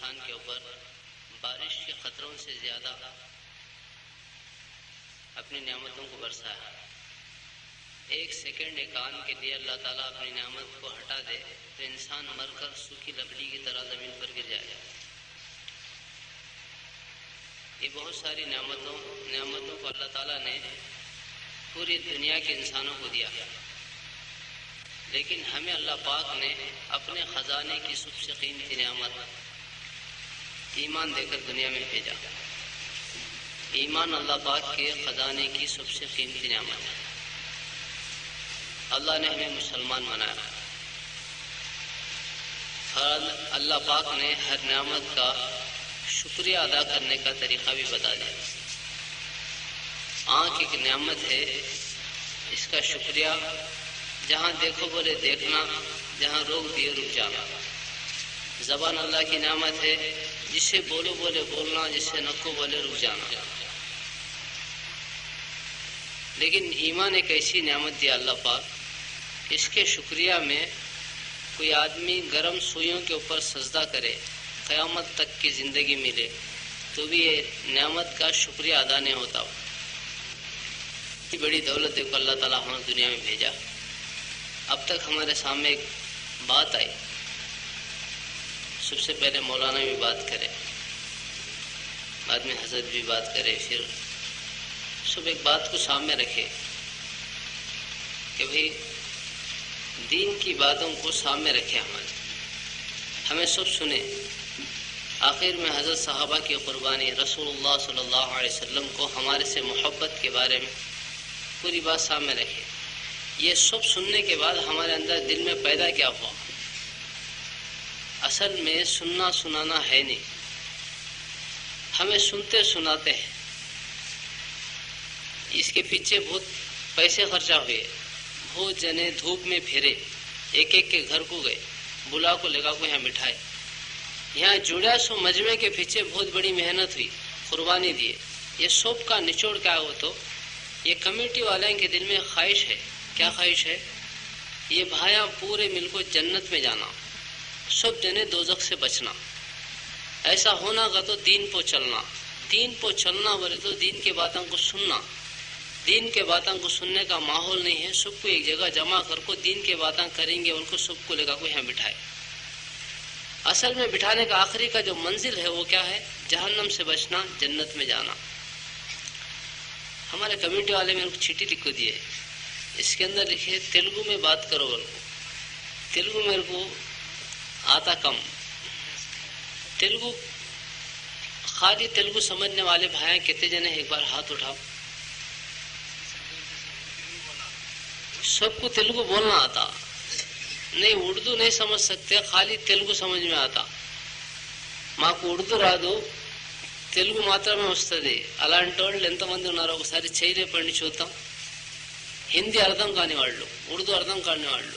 انسان کے اوپر بارش کے قطروں سے زیادہ اپنی نعمتوں کو برسایا. ایک سیکنڈ ایک آن کے لیے اللہ تعالیٰ اپنی نعمت کو ہٹا دے تو انسان مر کر سوکھی لکڑی کی طرح زمین پر گر جائے. یہ بہت ساری نعمتوں کو اللہ تعالیٰ نے پوری دنیا کے انسانوں کو دیا، لیکن ہمیں اللہ پاک نے اپنے خزانے کی سب سے قیمتی نعمت ایمان دے کر دنیا میں بھیجا. ایمان اللہ پاک کے خزانے کی سب سے قیمتی نعمت ہے. اللہ نے ہمیں مسلمان بنایا اور اللہ پاک نے ہر نعمت کا شکریہ ادا کرنے کا طریقہ بھی بتا دیا. آنکھ ایک نعمت ہے، اس کا شکریہ جہاں دیکھو بولے دیکھنا، جہاں روک دیے رک جانا. زبان اللہ کی نعمت ہے، جس سے بولو بولے بولنا، جس سے نکو بولے رک جانا. لیکن ایمان ایک ایسی نعمت دی اللہ پاک، اس کے شکریہ میں کوئی آدمی گرم سوئیوں کے اوپر سجدہ کرے، قیامت تک کی زندگی ملے تو بھی یہ نعمت کا شکریہ ادا نہیں ہوتا. بڑی دولت کو اللہ تعالیٰ ہمیں دنیا میں بھیجا. اب تک ہمارے سامنے ایک بات آئی، سب سے پہلے مولانا بھی بات کرے، بعد میں حضرت بھی بات کرے، پھر سب ایک بات کو سامنے رکھے کہ بھئی دین کی باتوں کو سامنے رکھے، ہمیں سب سنے. آخر میں حضرت صحابہ کی قربانی، رسول اللہ صلی اللہ علیہ وسلم کو ہمارے سے محبت کے بارے میں پوری بات سامنے رکھے. یہ سب سننے کے بعد ہمارے اندر دل میں پیدا کیا ہوا؟ اصل میں سننا سنانا ہے نہیں، ہمیں سنتے سناتے ہیں. اس کے پیچھے بہت پیسے خرچہ ہوئے، بہت جنے دھوپ میں پھرے، ایک ایک کے گھر کو گئے، بلا کو لگا کو یہاں بٹھائے، یہاں جڑا سو مجمع کے پیچھے بہت بڑی محنت ہوئی، قربانی دیے. یہ سب کا نچوڑ کیا ہو تو یہ کمیٹی والوں کے دل میں خواہش ہے. کیا خواہش ہے؟ یہ بھائیاں پورے مل کو جنت میں جانا، سب جنے دوزخ سے بچنا. ایسا ہونا کا تو دین پہ چلنا، دین پہ چلنا بولے تو دین کے باتوں کو سننا. دین کے باتوں کو سننے کا ماحول نہیں ہے. سب کو ایک جگہ جمع کر کو دین کے باتیں کریں گے، ان کو سب کو لگا کو یہاں بٹھائے. اصل میں بٹھانے کا آخری کا جو منزل ہے وہ کیا ہے؟ جہنم سے بچنا، جنت میں جانا. ہمارے کمیٹی والے میں چٹھی لکھ کو دیے، اس کے اندر لکھے تیلگو میں بات کرو. بول کو تیلگو میرے کو آتا کم، تیلگو خالی تیلگو سمجھنے والے بھائی کتنے جنے ایک بار ہاتھ اٹھاؤ. سب کو تیلگو بولنا آتا نہیں، اردو نہیں سمجھ سکتے، خالی تیلگو سمجھ میں آتا. ماں کو اردو రాదు, తెలుగు మాత్రమే వస్తుంది. అలాంటి వాళ్ళు ఎంతమంది ఉన్నారో ఒకసారి చేయలే పండి చూద్దాం. హిందీ అర్థం కాని వాళ్ళు, ఉర్దూ అర్థం కాని వాళ్ళు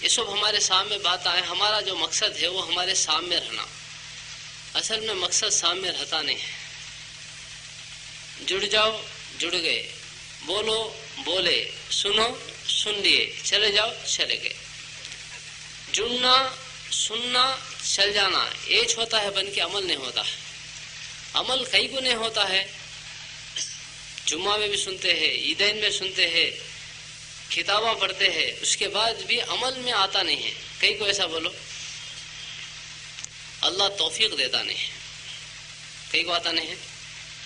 یہ سب ہمارے سامنے بات آئے. ہمارا جو مقصد ہے وہ ہمارے سامنے رہنا. اصل میں مقصد سامنے رہتا نہیں ہے. جڑ جاؤ، جڑ گئے، بولو بولے، سنو سن لیے، چلے جاؤ چلے گئے. جڑنا، سننا، چل جانا ایج ہوتا ہے، بن کے عمل نہیں ہوتا ہے. عمل کئی گنے ہوتا ہے. جمعہ میں بھی سنتے ہیں، عیدین میں سنتے ہیں، کتاباں پڑھتے ہیں، اس کے بعد بھی عمل میں آتا نہیں ہے. کئی کو ایسا بولو اللہ توفیق دیتا نہیں ہے. کئی کو آتا نہیں ہے،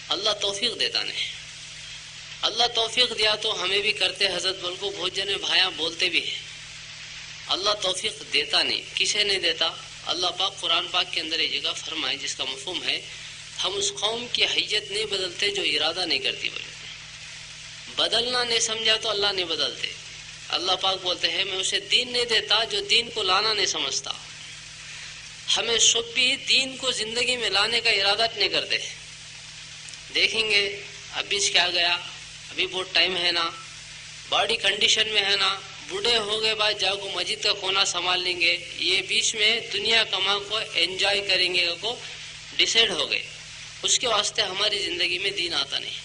اللہ توفیق دیتا نہیں. اللہ توفیق دیا تو ہمیں بھی کرتے. حضرت بول کو بہت جنے بھائیاں بولتے بھی ہیں. اللہ توفیق دیتا نہیں. کسے نہیں دیتا؟ اللہ پاک قرآن پاک کے اندر ایک جگہ فرمائے جس کا مفہوم ہے ہم اس قوم کی حیت نہیں بدلتے جو ارادہ نہیں کرتی. بولے بدلنا نہیں سمجھا تو اللہ نہیں بدلتے. اللہ پاک بولتے ہیں میں اسے دین نہیں دیتا جو دین کو لانا نہیں سمجھتا. ہمیں سب بھی دین کو زندگی میں لانے کا ارادہ نہیں کرتے. دیکھیں گے ابھی کیا گیا، ابھی بہت ٹائم ہے نا، باڈی کنڈیشن میں ہے نا، بوڑھے ہو گئے بعد جاؤ کو مسجد کا کونا سنبھال لیں گے. یہ بیچ میں دنیا کما کو انجوائے کریں گے کو ڈیسائیڈ ہو گئے. اس کے واسطے ہماری زندگی میں دین آتا نہیں.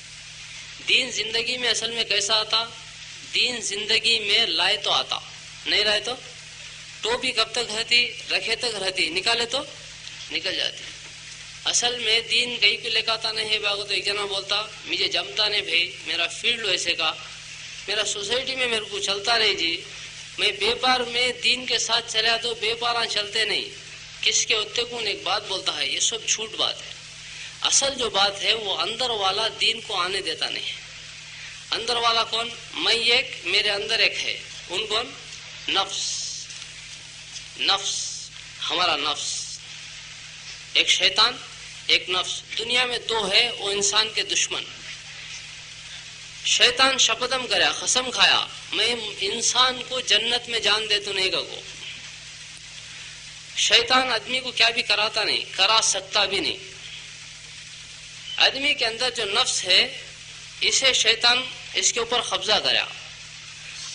دین زندگی میں اصل میں کیسا آتا؟ دین زندگی میں لائے تو آتا, نہیں لائے تو ٹوپی کب تک رہتی, رکھے تک رہتی, نکالے تو نکل جاتی. اصل میں دین کہیں کو لے کے آتا نہیں ہے. باغ تو ایک جنا بولتا مجھے جمتا نہیں بھائی, میرا فیلڈ ویسے کا, میرا سوسائٹی میں میرے کو چلتا نہیں جی, میں بیپار میں دین کے ساتھ چلا تو بیپاراں چلتے نہیں. کس کے ہوتے کون ایک بات بولتا ہے, یہ سب جھوٹ بات ہے. اصل جو بات ہے وہ اندر والا دین کو آنے دیتا نہیں. اندر والا کون؟ میں ایک, میرے اندر ایک ہے, ان کون؟ نفس. نفس ہمارا نفس, ایک شیطان ایک نفس. دنیا میں دو ہے, وہ انسان کے دشمن. شیطان شپدم کرا, قسم کھایا میں انسان کو جنت میں جان دے تو نہیں گا کو. شیطان آدمی کو کیا بھی کراتا نہیں, کرا سکتا بھی نہیں. آدمی کے اندر جو نفس ہے اسے شیطان اس کے اوپر قبضہ کرا.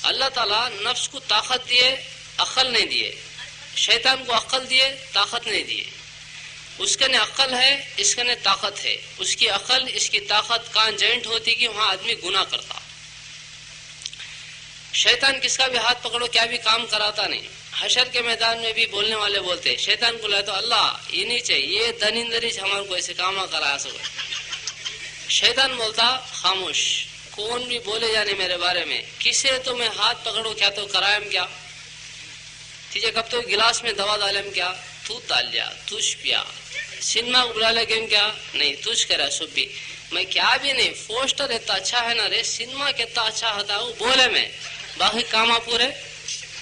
اللہ تعالیٰ نفس کو طاقت دیے, عقل نہیں دیے. شیطان کو عقل دیے, طاقت نہیں دیے. اس کے نے عقل ہے, اس کے نے طاقت ہے. اس کی عقل اس کی طاقت کہاں جوائنٹ ہوتی کہ وہاں آدمی گناہ کرتا. شیطان کس کا بھی ہاتھ پکڑو کیا بھی کام کراتا نہیں. حشر کے میدان میں بھی بولنے والے بولتے شیطان کو لائے تو اللہ یہ نہیں چاہیے, یہ دنندری ہمارے کو ایسے کام کرایا سکے. شیطان بولتا خاموش, کون بھی بولے جانے میرے بارے میں, کسے تو میں ہاتھ پکڑو کیا تو کرائم کیا, تیجے کب تو گلاس میں دوا ڈالم کیا, تو ڈال لیا, تجھ پیا. سنیما کو بلا لے گیم کیا, نہیں تجھ کرا سب بھی. میں کیا بھی نہیں, پوسٹر اتنا اچھا ہے نا رے, سنیما کتنا اچھا ہوتا ہے وہ بولے میں, باقی کام پورے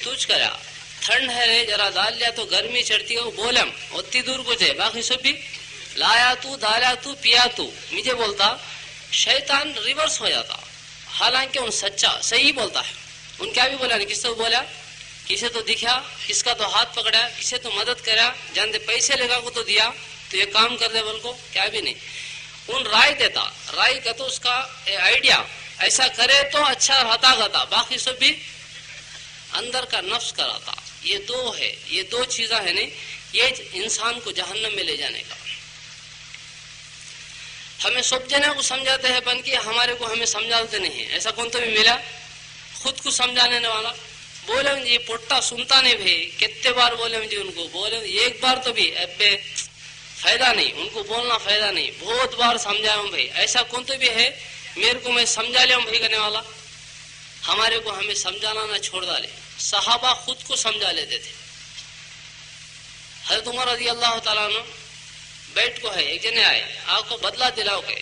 تجھ کرا. ٹھنڈ ہے رے ذرا ڈال لیا تو گرمی چڑھتی ہے وہ بولم, اتنی دور کو جائے, باقی سب بھی لایا تو, ڈالا تو, پیا تو. مجھے بولتا شیطان ریورس ہو جاتا, حالانکہ ان سچا صحیح بولتا ہے. ان کیا بھی بولا نہیں, کس سے بولا, کسے تو دکھا, کس کا تو ہاتھ پکڑا, کسے تو مدد کرا, جانتے پیسے لگا کو تو دیا تو یہ کام کر دے بول کو, کیا بھی نہیں. ان رائے دیتا, رائے کا تو اس کا آئیڈیا ایسا کرے تو اچھا رہتا گتا, باقی سب بھی اندر کا نفس کراتا. یہ دو ہے, یہ دو چیزیں ہیں نہیں, یہ انسان کو جہنم میں لے جانے کا. ہمیں سب جنے کو سمجھاتے ہیں بن کے, ہمارے کو ہمیں سمجھاتے نہیں ہیں. ایسا کون تو بھی ملا خود کو سمجھانے والا. بولے جی پوٹا سنتا نہیں بھائی, کتنے بار بولے جی ان کو, بولے ایک بار تو بھی ابے فائدہ نہیں, ان کو بولنا فائدہ نہیں, بہت بار سمجھایا ہوں بھائی. ایسا کون تو بھی ہے میرے کو میں سمجھا لیا ہوں بھائی کرنے والا. ہمارے کو ہمیں سمجھانا نہ چھوڑ ڈالے. صحابہ خود کو سمجھا لیتے تھے. حضرت عمر رضی اللہ تعالیٰ عنہ بیٹھ کو ہے, ایک جنے آئے آپ کو بدلہ دلاؤ کے,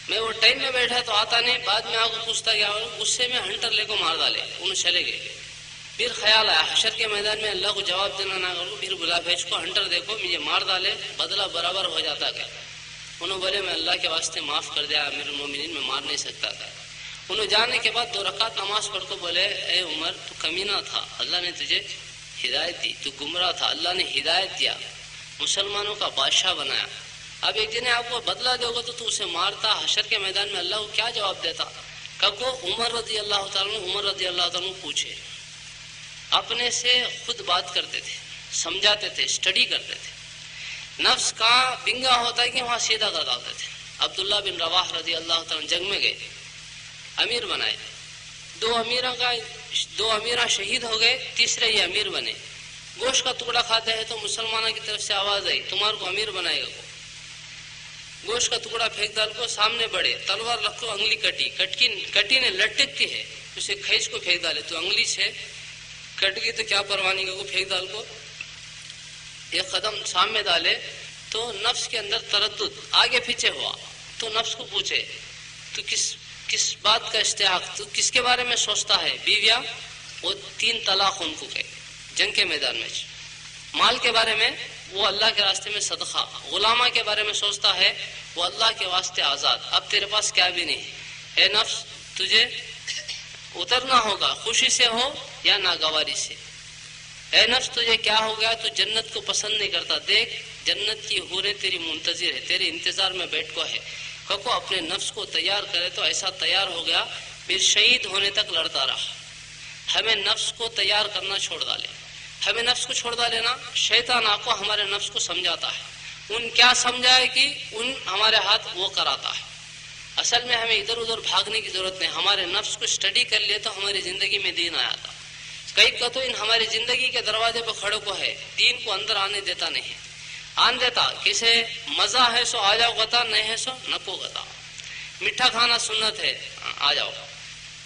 میں وہ ٹائم میں بیٹھا تو آتا نہیں, بعد میں آپ کو پوچھتا گیا, غصے میں ہنٹر لے کو مار ڈالے, انہوں چلے گئے. پھر خیال آیا حشر کے میدان میں اللہ کو جواب دینا نہ کروں, پھر بلا بھیج کو ہنٹر دیکھو مجھے مار ڈالے, بدلہ برابر ہو جاتا کیا. انہوں بولے میں اللہ کے واسطے معاف کر دیا, امیر المومنین میں مار نہیں سکتا تھا. انہوں جانے کے بعد 2 رکعت نماز پڑھ کو بولے اے عمر تو کمینہ تھا, اللہ نے تجھے ہدایت دی, تو گمراہ تھا, اللہ نے ہدایت دیا, مسلمانوں کا بادشاہ بنایا. اب ایک جنے آپ کو بدلہ دے گا تو اسے مارتا, حشر کے میدان میں اللہ کو کیا جواب دیتا. کب کو عمر رضی اللہ تعالیٰ پوچھے, اپنے سے خود بات کرتے تھے, سمجھاتے تھے, اسٹڈی کرتے تھے. نفس کہاں بنگا ہوتا ہے کہ وہاں سیدھا کر ڈالتے تھے. عبداللہ بن رواح رضی اللہ تعالیٰ جنگ میں گئے, امیر بنائے. 2 امیراں شہید ہو گئے, تیسرے یہ امیر بنے. گوشت کا ٹکڑا کھاتے ہیں تو مسلمانوں کی طرف سے آواز آئی تمہارے کو امیر بنائے گا. گوشت کا ٹکڑا پھینک ڈال کو, سامنے بڑھے, تلوار رکھو, انگلی کٹی نے لٹکتی ہے, اسے کھینچ کو پھینک ڈالے, تو انگلی سے کٹ گئی تو کیا پروانی کا کو پھینک ڈال کو, ایک قدم سامنے ڈالے تو نفس کے اندر تردد آگے پیچھے ہوا. تو نفس کو پوچھے تو کس بات کا اشتیاق, تو کس کے بارے میں سوچتا ہے, بیویاں, وہ 3 طلاق ان کو کہے جنگ کے میدان میں. مال کے بارے میں وہ اللہ کے راستے میں صدقہ, غلامہ کے بارے میں سوچتا ہے وہ اللہ کے واسطے آزاد. اب تیرے پاس کیا بھی نہیں. اے نفس تجھے اترنا ہوگا, خوشی سے ہو یا ناگواری سے. اے نفس تجھے کیا ہو گیا, تو جنت کو پسند نہیں کرتا, دیکھ جنت کی حوریں تیری منتظر ہے, تیرے انتظار میں بیٹھ کو ہے. کو اپنے نفس کو تیار کرے تو ایسا تیار ہو گیا, پھر شہید ہونے تک لڑتا رہا. ہمیں نفس کو تیار کرنا چھوڑ ڈالے, ہمیں نفس کو چھوڑ ڈالے نا. شیطان آپ کو ہمارے نفس کو سمجھاتا ہے, ان کیا سمجھا ہے کہ ان ہمارے ہاتھ وہ کراتا ہے. اصل میں ہمیں ادھر ادھر بھاگنے کی ضرورت نہیں. ہمارے نفس کو اسٹڈی کر لیا تو ہماری زندگی میں دین آیا تھا. کئی کا تو ان ہماری زندگی کے دروازے پہ کھڑے کو ہے, دین کو اندر آنے دیتا نہیں, آن دیتا. کسے مزہ ہے سو آ جاؤ گتا, نہیں ہے سو نکو گتا. میٹھا کھانا سنت ہے, آ جاؤ.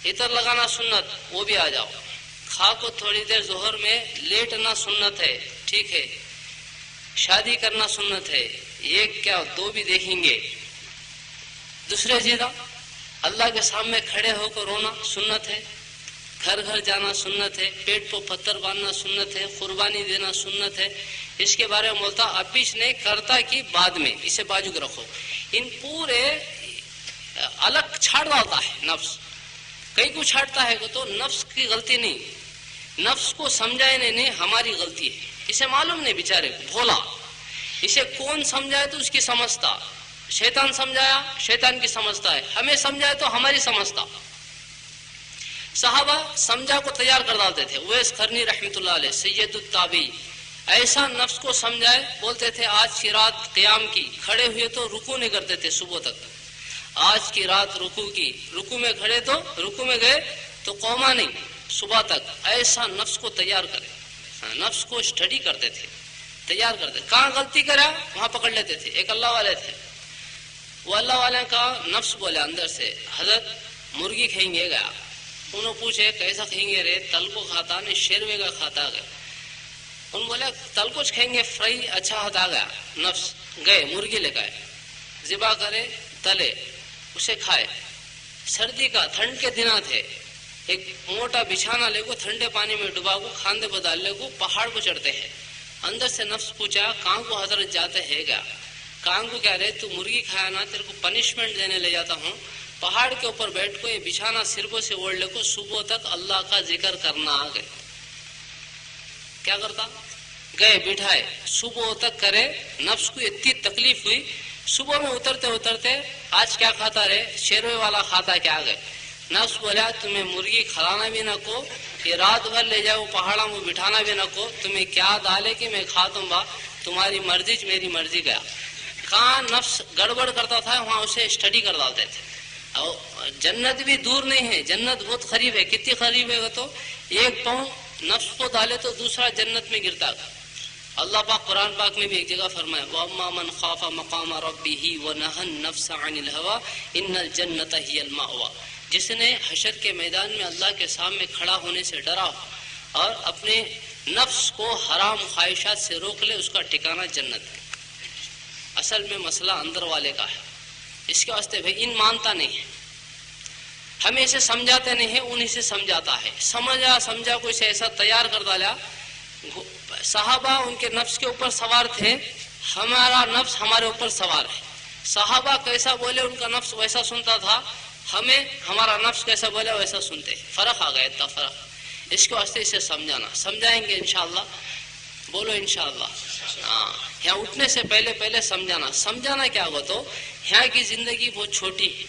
عطر لگانا سنت, وہ بھی آ جاؤ. کھا کو تھوڑی دیر ظہر میں لیٹنا سنت ہے, ٹھیک ہے. شادی کرنا سنت ہے, ایک کیا دو بھی دیکھیں گے. دوسرے چیزیں اللہ کے سامنے کھڑے ہو کر رونا سنت ہے. گھر گھر جانا سنت ہے. پیٹ کو پتھر باندھنا سنت ہے. قربانی دینا سنت ہے. اس کے بارے میں بولتا اب بھی نہیں کرتا کہ بعد میں اسے بازو رکھو. ان پورے الگ چھاڑ ڈالتا ہے نفس. کئی کو چھاڑتا ہے تو نفس کی غلطی نہیں, نفس کو سمجھائے نہیں ہماری غلطی ہے. اسے معلوم نہیں بیچارے کو, بھولا. اسے کون سمجھائے تو اس کی سمجھتا. شیطان سمجھایا شیطان کی سمجھتا ہے, ہمیں سمجھائے تو ہماری سمجھتا. صحابہ سمجھا کو تیار کر ڈالتے تھے. اویس قرنی رحمۃ اللہ علیہ سید التابعی ایسا نفس کو سمجھائے, بولتے تھے آج کی رات قیام کی, کھڑے ہوئے تو رکوع نہیں کرتے تھے صبح تک. آج کی رات رکوع کی, رکوع میں کھڑے تو رکوع میں گئے تو قوما نہیں صبح تک. ایسا نفس کو تیار کرے, نفس کو اسٹڈی کرتے تھے, تیار کرتے. کہاں غلطی کرا وہاں پکڑ لیتے تھے. ایک اللہ والے تھے, وہ اللہ والے کا نفس بولے اندر سے حضرت مرغی کھائیں گے گیا. انہوں پوچھے کیسا کھائیں گے رے, تل کو کھاتا نہیں شیروے کا کھاتا گیا. انہوں بولے تل کو کھائیں گے فرائی اچھا ہوتا گیا. نفس گئے مرغی لے گئے, ذبح کرے تلے اسے کھائے. سردی کا ٹھنڈ کے دن تھے, ایک موٹا بچھانا لے کو ٹھنڈے پانی میں ڈبا کو کھاندے بدال لے کو پہاڑ کو چڑھتے ہیں. اندر سے نفس پوچھا کہاں کو حضرت جاتے ہیں گیا. کہاں کو کیا رہے تو مرغی کھایا نا, تیرے کو پنشمنٹ دینے لے جاتا ہوں. پہاڑ کے اوپر بیٹھ کو یہ بچھانا سرکوں سے اوڑھ لے کو صبح تک اللہ کا ذکر کرنا. آ گئے کیا کرتا, گئے بٹھائے صبح تک کرے. نفس کو اتنی تکلیف ہوئی, صبح میں اترتے اترتے آج کیا کھاتا رہے, شیروے والا کھاتا کیا. گئے نفس بولا تمہیں مرغی کھلانا بھی نہ کو, یہ رات بھر لے جاؤ پہاڑوں میں بٹھانا بھی نہ کو, تمہیں کیا ڈالے کہ میں کھا دوں با, تمہاری مرضی میری مرضی. گیا کہاں نفس گڑبڑ کرتا تھا وہاں اسے اسٹڈی کر ڈالتے تھے. اور جنت بھی دور نہیں ہے, جنت بہت قریب ہے. کتنی قریب ہے تو ایک پاؤں نفس کو ڈالے تو دوسرا جنت میں گرتا گا. اللہ پاک قرآن پاک میں بھی ایک جگہ فرمایا وَأَمَّا مَنْ خَافَ مَقَامَ رَبِّهِ وَنَهَى النَّفْسَ عَنِ الْهَوَىٰ إِنَّ الْجَنَّةَ هِيَ الْمَأْوَىٰ. جس نے حشر کے میدان میں اللہ کے سامنے کھڑا ہونے سے ڈرا اور اپنے نفس کو حرام خواہشات سے روک لے, اس کا ٹھکانہ جنت ہے. اصل میں مسئلہ اندر والے کا ہے. اس کے واسطے بھائی ان مانتا نہیں ہے, ہمیں اسے سمجھاتے نہیں ہیں, انہیں سے سمجھاتا ہے. سمجھا کوئی سے ایسا تیار کر ڈالا. صحابہ ان کے نفس کے اوپر سوار تھے, ہمارا نفس ہمارے اوپر سوار ہے. صحابہ کیسا بولے ان کا نفس ویسا سنتا تھا, ہمیں ہمارا نفس کیسا بولے ویسا سنتے. فرق آ گیا, اتنا فرق. اس کے واسطے اسے سمجھانا, سمجھائیں گے انشاءاللہ. بولو انشاءاللہ. ہاں, یہاں اٹھنے سے پہلے سمجھانا. سمجھانا کیا ہوا تو یہاں کی زندگی بہت چھوٹی ہے.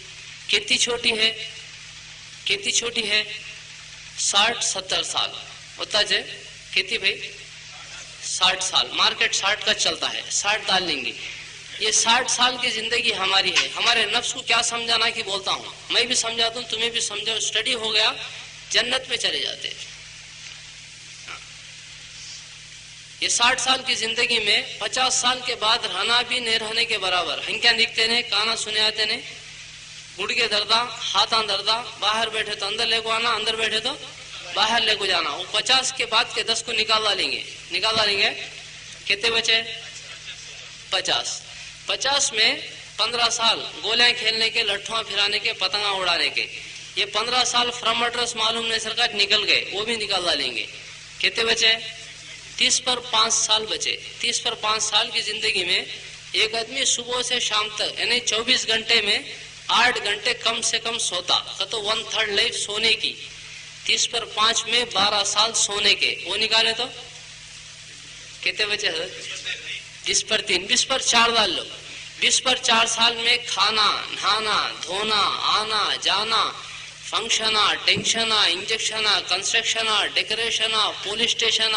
کتنی چھوٹی ہے, کتنی چھوٹی ہے, 60-70 سال ہوتا ہے. کتنی بھائی 60 سال. مارکیٹ 60 کا چلتا ہے, 60 ڈال لیں گے. یہ 60 سال کی زندگی ہماری ہے. ہمارے نفس کو کیا سمجھانا کہ بولتا ہوں, میں بھی سمجھاتا ہوں, تمہیں بھی سمجھاؤ. اسٹڈی ہو گیا جنت میں چلے جاتے. یہ 60 سال کی زندگی میں 50 سال کے بعد رہنا بھی نہیں رہنے کے برابر. ہنکیاں دکھتے نے, کانا سنے آتے نے, گڑکے دردا, ہاتھاں دردا. باہر بیٹھے تو اندر لے کو آنا, اندر بیٹھے تو باہر لے کو جانا. وہ 50 کے بعد کے 10 کو نکال ڈالیں گے. کتنے بچے 50. 50 میں 15 سال گولیاں کھیلنے کے, لٹھواں پھرانے کے, پتنگاں اڑانے کے. یہ 15 سال فرام ایڈریس معلوم نہیں سرکار نکل گئے, وہ بھی نکال ڈالیں گے. کتنے بچے 30 پر 5 سال بچے. 30 پر 5 سال کی زندگی میں ایک آدمی صبح سے شام تک یعنی 24 گھنٹے میں 8 گھنٹے کم سے کم سوتا. تو 1/3 لائف سونے کی. 30 پر 5 میں 12 سال سونے کے, وہ نکالے تو کتنے بچے حضرت 20 پر 3, 20 پر 4 ڈال لو. 20 پر 4 سال میں کھانا, نہانا, دھونا, آنا جانا, ಫಂಕ್ಷನ, ಟೆನ್ಷನ, ಇಂಜೆಕ್ಷನ, ಕನ್ಸ್ಟ್ರಕ್ಷನ, ಡೆಕೋರೇಷನ, ಪೊಲೀಸ್ ಸ್ಟೇಷನ,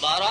12,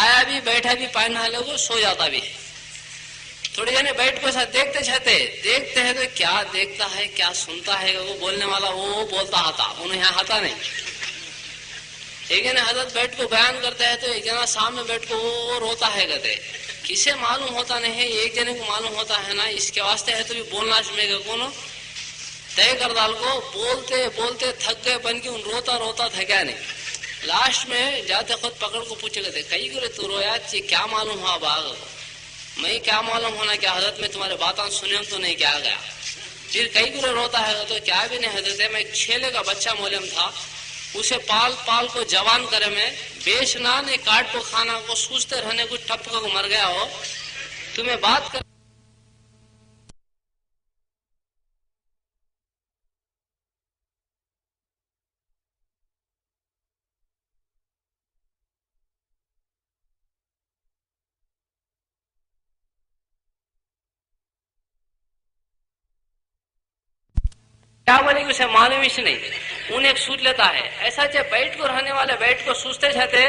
آیا بھی بیٹھا بھی پانی نہالے کو سو جاتا بھی ہے. تھوڑے جنے بیٹھ کو ساتھ دیکھتے چھتے دیکھتے ہیں تو کیا دیکھتا ہے کیا سنتا ہے. وہ بولنے والا وہ بولتا ہتا انہیں یہاں ہتا نہیں. ایک جنے حضرت بیٹھ کو بیان کرتے ہیں تو ایک جنا سامنے بیٹھ کو وہ روتا ہے کہتے کسے معلوم ہوتا نہیں ہے. ایک جنے کو معلوم ہوتا ہے نا اس کے واسطے ہے تو بھی بولنا چاہیے گا کونو طے کر ڈال کو بولتے بولتے تھک گئے بن کے ان روتا روتا تھکا نہیں. لاسٹ میں جاتے خود پکڑ کو پوچھے گئے کئی گرے تو رویا چی کیا معلوم ہوا باغ میں کیا معلوم ہونا کہ حضرت میں تمہارے باتاں سنے تو نہیں کیا گیا. پھر کئی گرے روتا ہے تو کیا بھی نہیں حضرت میں ایک چھیلے کا بچہ مولم تھا اسے پال پال کو جوان کرے میں بیچنا نے کاٹ کو کھانا کو سوچتے رہنے کو ٹپکا کو مر گیا ہو تمہیں بات کر کیا بولے کہ اسے معلوم ہی نہیں. انہیں ایک سوچ لیتا ہے ایسا چاہے بیٹھ کو رہنے والے بیٹھ کو سوچتے رہتے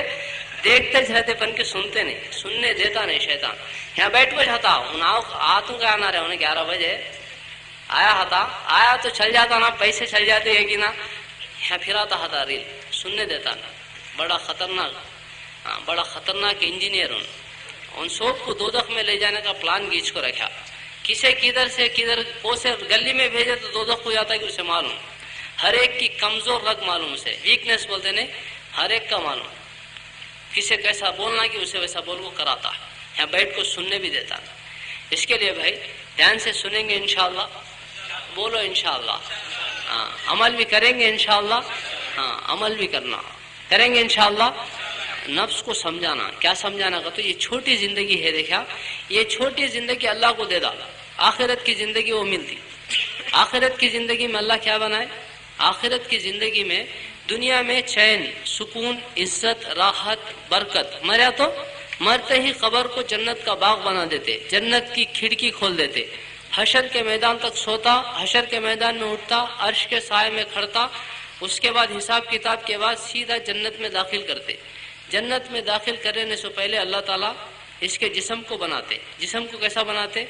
دیکھتے رہتے پن کے سنتے نہیں سننے دیتا نہیں شیطان. یہاں بیٹھ کو جاتا آتوں کا آنا رہے انہیں 11 بجے آیا ہتا آیا تو چل جاتا نا پیسے چل جاتے ہے کہ نا یہاں پھر آتا ہتا ریل سننے دیتا نا. بڑا خطرناک انجینئر ان سب کو دوزخ میں لے جانے کا پلان گیچ کو رکھا. کسے کدھر سے کدھر کو سے گلی میں بھیجے تو دوزخ ہو جاتا ہے کہ اسے معلوم ہر ایک کی کمزور رگ معلوم اسے ویکنیس بولتے نہیں ہر ایک کا معلوم کسے کیسا بولنا کہ اسے ویسا بول کو کراتا ہے. یہاں بیٹھ کو سننے بھی دیتا نا. اس کے لیے بھائی دھیان سے سنیں گے انشاءاللہ بولو انشاءاللہ عمل بھی کریں گے انشاءاللہ عمل بھی کریں گے انشاءاللہ. نفس کو سمجھانا کیا سمجھانا کا تو یہ چھوٹی زندگی ہے دیکھا یہ چھوٹی زندگی اللہ کو دے ڈالا. آخرت کی زندگی وہ ملتی. آخرت کی زندگی میں اللہ کیا بنائے آخرت کی زندگی میں دنیا میں چین سکون عزت راحت برکت. مریا تو مرتے ہی قبر کو جنت کا باغ بنا دیتے جنت کی کھڑکی کھول دیتے. حشر کے میدان تک سوتا حشر کے میدان میں اٹھتا عرش کے سائے میں کھڑتا. اس کے بعد حساب کتاب کے بعد سیدھا جنت میں داخل کرتے. جنت میں داخل کرنے سے پہلے اللہ تعالیٰ اس کے جسم کو بناتے. جسم کو کیسا بناتے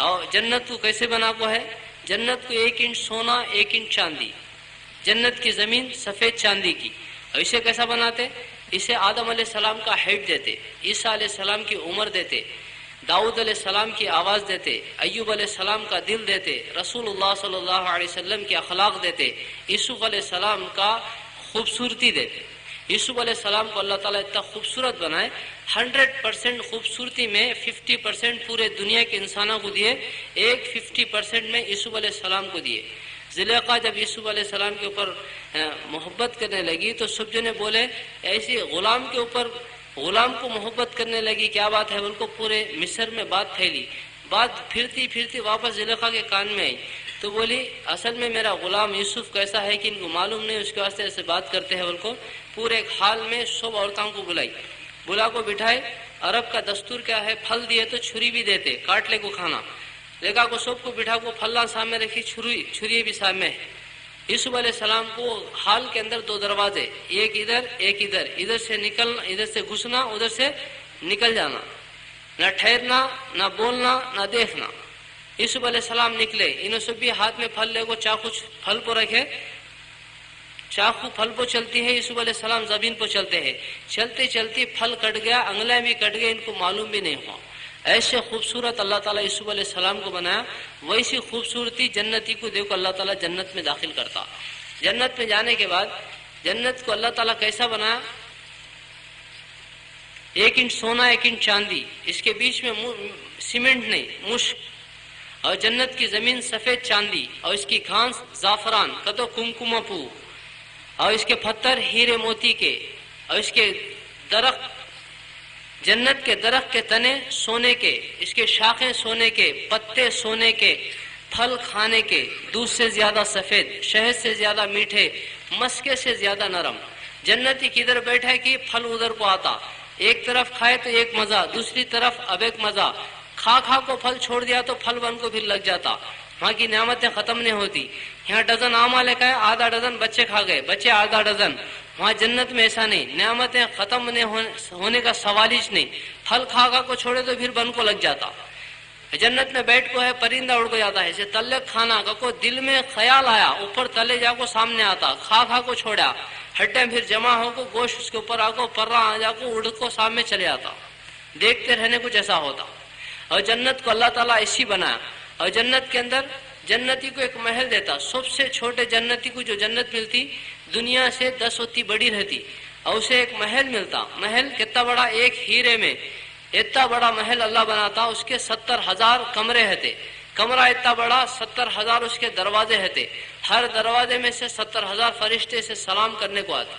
اور جنت کو کیسے بنا کو ہے جنت کو 1 انچ سونا 1 انچ چاندی. جنت کی زمین سفید چاندی کی. اور اسے کیسا بناتے اسے آدم علیہ السلام کا ہیڈ دیتے عیسیٰ علیہ السلام کی عمر دیتے داؤد علیہ السلام کی آواز دیتے ایوب علیہ السلام کا دل دیتے رسول اللہ صلی اللہ علیہ وسلم کے اخلاق دیتے یوسف علیہ السلام کا خوبصورتی دیتے. یوسف علیہ السلام کو اللہ تعالیٰ اتنا خوبصورت بنائے 100% خوبصورتی میں 50% پورے دنیا کے انسانوں کو دیے 50% میں یوسف علیہ السلام کو دیے. زلیخا جب یوسف علیہ السلام کے اوپر محبت کرنے لگی تو سب جنے بولے ایسی غلام کے اوپر غلام کو محبت کرنے لگی کیا بات ہے ان کو پورے مصر میں بات پھیلی. بات پھرتی پھرتی واپس زلیخا کے کان میں آئی تو بولی اصل میں میرا غلام یوسف کیسا ہے کہ ان کو معلوم نہیں اس کے واسطے ایسے بات کرتے ہیں. ان کو پورے حال میں سب عورتوں کو بلا کو بٹھائے. عرب کا دستور کیا ہے پھل دیے تو چھری بھی دیتے کاٹ لے کو کھانا. لگا کو سب کو بٹھا کو پھلا سامنے رکھی چھری بھی سامنے ہے. یوسف علیہ السلام کو حال کے اندر 2 دروازے ایک ادھر ادھر سے نکلنا ادھر سے گھسنا ادھر سے نکل جانا نہ ٹھہرنا نہ بولنا نہ دیکھنا. یوسف علیہ السلام نکلے انہوں سب بھی ہاتھ میں پھل لے کو چاقو پھل کو رکھے چاقو پھل پہ چلتی ہے یوسف علیہ السلام زمین پہ چلتے ہیں چلتے چلتے پھل کٹ گیا انگلیں بھی کٹ گئے ان کو معلوم بھی نہیں ہوا. ایسے خوبصورت اللہ تعالیٰ یوسف علیہ السلام کو بنایا. ویسی خوبصورتی جنتی کو دیکھو اللہ تعالیٰ جنت میں داخل کرتا. جنت میں جانے کے بعد جنت کو اللہ تعالیٰ کیسا بنایا 1 انچ سونا 1 انچ چاندی اس کے بیچ میں سیمنٹ نہیں مشک. اور جنت کی زمین سفید چاندی اور اس کی گھاس زعفران کتو کمکما پو اور اس کے پتھر ہیرے موتی کے اور اس کے درخت جنت کے درخت کے تنے سونے کے اس کے شاخیں سونے کے پتے سونے کے پھل کھانے کے دودھ سے زیادہ سفید شہد سے زیادہ میٹھے مسکے سے زیادہ نرم. جنتی کدھر بیٹھے کہ پھل ادھر کو آتا ایک طرف کھائے تو ایک مزہ دوسری طرف اب ایک مزہ کھا کو پھل چھوڑ دیا تو پھل بن کو پھر لگ جاتا. وہاں کی نعمتیں ختم نہیں ہوتی. یہاں ڈزن آم لے کے آدھا ڈزن بچے کھا گئے بچے آدھا ڈزن وہاں جنت میں ایسا نہیں، نعمتیں ختم ہونے کا سوال ہی نہیں. پھل کھا کو چھوڑے تو پھر بن کو لگ جاتا. جنت میں بیٹھ کو ہے پرندہ اڑ کو جاتا ہے. ایسے تلک کھانا کو دل میں خیال آیا اوپر تلے جا کو سامنے آتا، کھا کو چھوڑا، ہڈیں پھر جمع ہو کو گوشت اس کے اوپر آ کو پرا آ جا کو اڑ کو سامنے چلے آتا. دیکھتے رہنے کچھ ایسا ہوتا. اور جنت کو اللہ تعالیٰ ایسی بنایا. اور جنت کے اندر جنتی کو ایک محل دیتا. سب سے چھوٹے جنتی کو جو جنت ملتی دنیا سے 10 ہوتی بڑی رہتی، اور اسے ایک محل ملتا. محل کتنا بڑا، ایک ہیرے میں اتنا بڑا محل اللہ بناتا. اس کے 70,000 کمرے رہتے. کمرہ اتنا بڑا، 70,000 اس کے دروازے رہتے. ہر دروازے میں سے 70,000 فرشتے سے سلام کرنے کو آتے.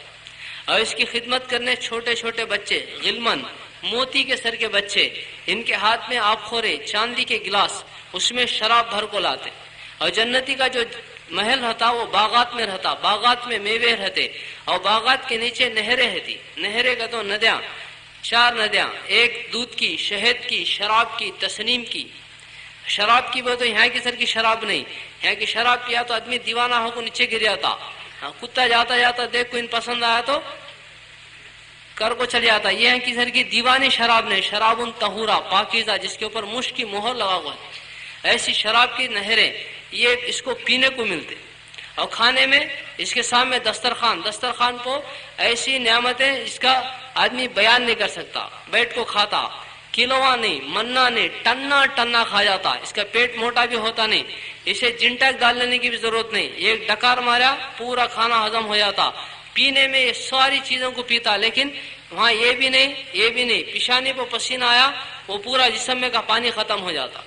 اور اس کی خدمت کرنے چھوٹے چھوٹے بچے، غلمن موتی کے سر کے بچے، ان کے ہاتھ میں آب خورے چاندی کے گلاس، اس میں شراب بھر کو لاتے. اور جنتی کا جو محل رہتا وہ باغات میں رہتا. باغات میں میوے رہتے، اور باغات کے نیچے نہریں رہتی. نہریں کا تو ندیاں، 4 ندیاں، ایک دودھ کی، شہد کی، شراب کی، تسنیم کی. شراب کی تو یہاں کی سر کی شراب نہیں. یہاں کی شراب پیا تو آدمی دیوانہ ہو کو نیچے گر جاتا. کتا جاتا جاتا دیکھ کو ان پسند آیا تو کر کو چل جاتا. یہ کی سر کی دیوانی شراب نہیں. شراب طہورا پاکیزہ، جس کے اوپر مشک کی مہر لگا ہوا ہے. ایسی شراب کی نہریں یہ اس کو پینے کو ملتے. اور کھانے میں اس کے سامنے دسترخوان کو ایسی نعمتیں اس کا آدمی بیان نہیں کر سکتا. بیٹھ کو کھاتا، کلوا نہیں، منا نہیں، ٹنا کھا جاتا. اس کا پیٹ موٹا بھی ہوتا نہیں. اسے جنٹک ڈال لینے کی بھی ضرورت نہیں. ایک ڈکار مارا پورا کھانا ہضم ہو جاتا. پینے میں یہ ساری چیزوں کو پیتا. لیکن وہاں یہ بھی نہیں، پیشانی پہ پسینہ آیا وہ پورا جسم میں کا پانی ختم ہو جاتا.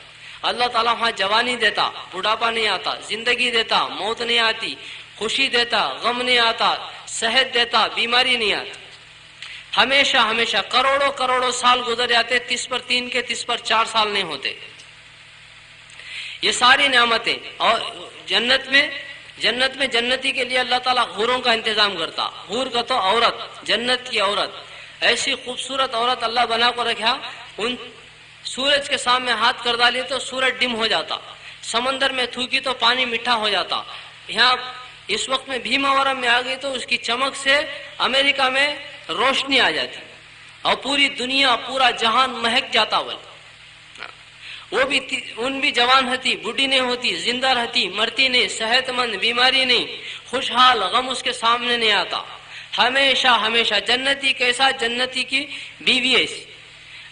اللہ تعالیٰ وہاں جوانی دیتا، بڑھاپا نہیں آتا، زندگی دیتا، موت نہیں آتی، خوشی دیتا، غم نہیں آتا، صحت دیتا، بیماری نہیں آتی. ہمیشہ کروڑوں سال گزر جاتے، 30/3 کے 30/4 سال نہیں ہوتے. یہ ساری نعمتیں. اور جنت میں جنتی کے لیے اللہ تعالیٰ حوروں کا انتظام کرتا. حور کا تو عورت، جنت کی عورت، ایسی خوبصورت عورت اللہ بنا کو رکھا. ان سورج کے سامنے ہاتھ کر ڈالی تو سورج ڈم ہو جاتا. سمندر میں تھوکی تو پانی میٹھا ہو جاتا. یہاں اس وقت میں بھیماورم میں آ گئی تو اس کی چمک سے امریکہ میں روشنی آ جاتی، اور پوری دنیا پورا جہان مہک جاتا. وہ بھی ان بھی جوان رہتی، بوڑھی نہیں ہوتی، زندہ رہتی، مرتی نہیں، صحت مند، بیماری نہیں، خوشحال، غم اس کے سامنے نہیں آتا. ہمیشہ جنتی کیسا، جنتی کی بیوی ایسی.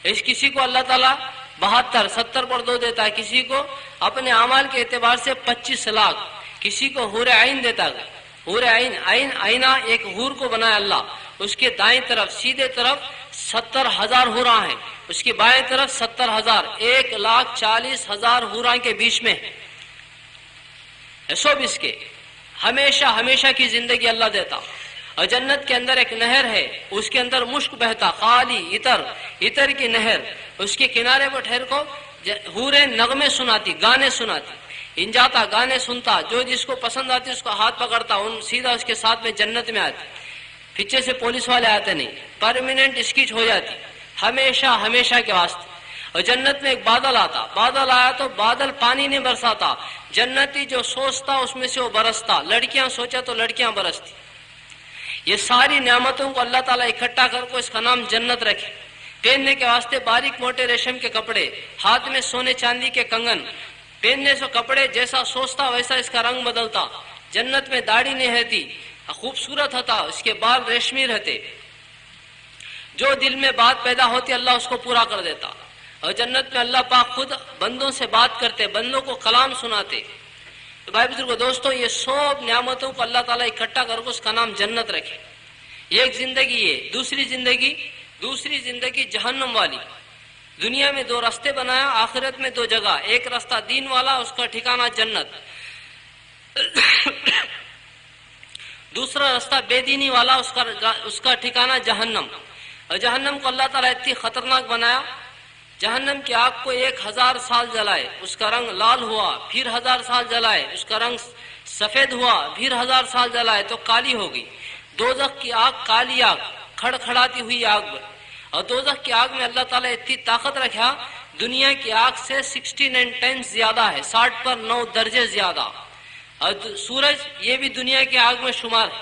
اس کسی کو اللہ تعالیٰ 72 70 پر 2 دیتا ہے، کسی کو اپنے اعمال کے اعتبار سے 25 لاکھ، کسی کو حور عین دیتا ہے. حور عین آئینہ ایک حور کو بنایا اللہ. اس کے دائیں طرف سیدھے طرف 70,000 حوراں ہیں، اس کی بائیں طرف 70,000، 1,40,000 حوراں کے بیچ میں سب اس کے ہمیشہ کی زندگی اللہ دیتا. اور جنت کے اندر ایک نہر ہے، اس کے اندر مشک بہتا، خالی عطر کی نہر. اس کے کنارے پر ٹھہر کو حوریں نغمے سناتی، گانے سناتی. ان جاتا گانے سنتا، جو جس کو پسند آتی اس کو ہاتھ پکڑتا، ان سیدھا اس کے ساتھ میں جنت میں آتی. پیچھے سے پولیس والے آتے نہیں، پرماننٹ اسکیچ ہو جاتی ہمیشہ کے واسطے. اور جنت میں ایک بادل آتا، بادل آیا تو بادل پانی نہیں برساتا. جنتی جو سوچتا اس میں سے وہ برستا. لڑکیاں سوچا تو لڑکیاں برستی. یہ ساری نعمتوں کو اللہ تعالیٰ اکٹھا کر کو اس کا نام جنت رکھے. پہننے کے واسطے باریک موٹے ریشم کے کپڑے، ہاتھ میں سونے چاندی کے کنگن. پہننے سے کپڑے جیسا سوچتا ویسا اس کا رنگ بدلتا. جنت میں داڑھی نہیں رہتی، خوبصورت ہوتا، اس کے بال ریشمی رہتے. جو دل میں بات پیدا ہوتی اللہ اس کو پورا کر دیتا. اور جنت میں اللہ پاک خود بندوں سے بات کرتے، بندوں کو کلام سناتے. تو بھائی بزرگو دوستو، یہ سب نعمتوں کو اللہ تعالیٰ اکٹھا کر کے اس کا نام جنت رکھے. ایک زندگی ہے. دوسری زندگی جہنم والی. دنیا میں 2 راستے بنایا، آخرت میں 2 جگہ. ایک راستہ دین والا، اس کا ٹھکانہ جنت. دوسرا راستہ بے دینی والا، اس کا ٹھکانہ جہنم. اور جہنم کو اللہ تعالیٰ اتنی خطرناک بنایا. جہنم کی آگ کو 1000 سال جلائے، اس کا رنگ لال ہوا، پھر 1000 سال جلائے، اس کا رنگ سفید ہوا، پھر 1000 سال جلائے تو کالی ہو گئی. دوزخ کی آگ کالی آگ، کھڑکھڑاتی ہوئی آگ. اور دوزخ کی آگ میں اللہ تعالیٰ اتنی طاقت رکھا، دنیا کی آگ سے 69 ٹائمز زیادہ ہے، 60 پر 9 درجے زیادہ. اور سورج یہ بھی دنیا کی آگ میں شمار ہے.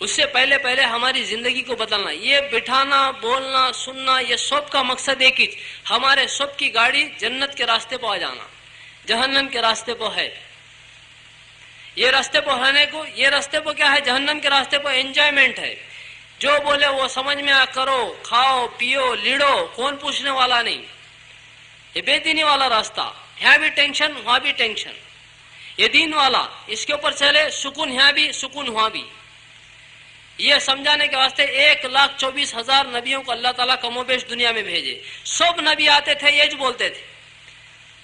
اس سے پہلے پہلے ہماری زندگی کو بدلنا. یہ بٹھانا بولنا سننا یہ سب کا مقصد ایک ہی, ہمارے سب کی گاڑی جنت کے راستے پہ آ جانا, جہنم کے راستے پہ ہے. یہ راستے پہ رہنے کو, یہ راستے پہ کیا ہے, جہنم کے راستے پہ انجوائمنٹ ہے. جو بولے وہ سمجھ میں آ کرو, کھاؤ پیو لیڑو, کون پوچھنے والا نہیں. یہ بے دینی والا راستہ, یہاں بھی ٹینشن وہاں بھی ٹینشن. یہ دین والا, اس کے اوپر چلے, سکون یہاں بھی سکون وہاں بھی. یہ سمجھانے کے واسطے 1,24,000 نبیوں کو اللہ تعالیٰ کم و بیش دنیا میں بھیجے. سب نبی آتے تھے یہ بولتے تھے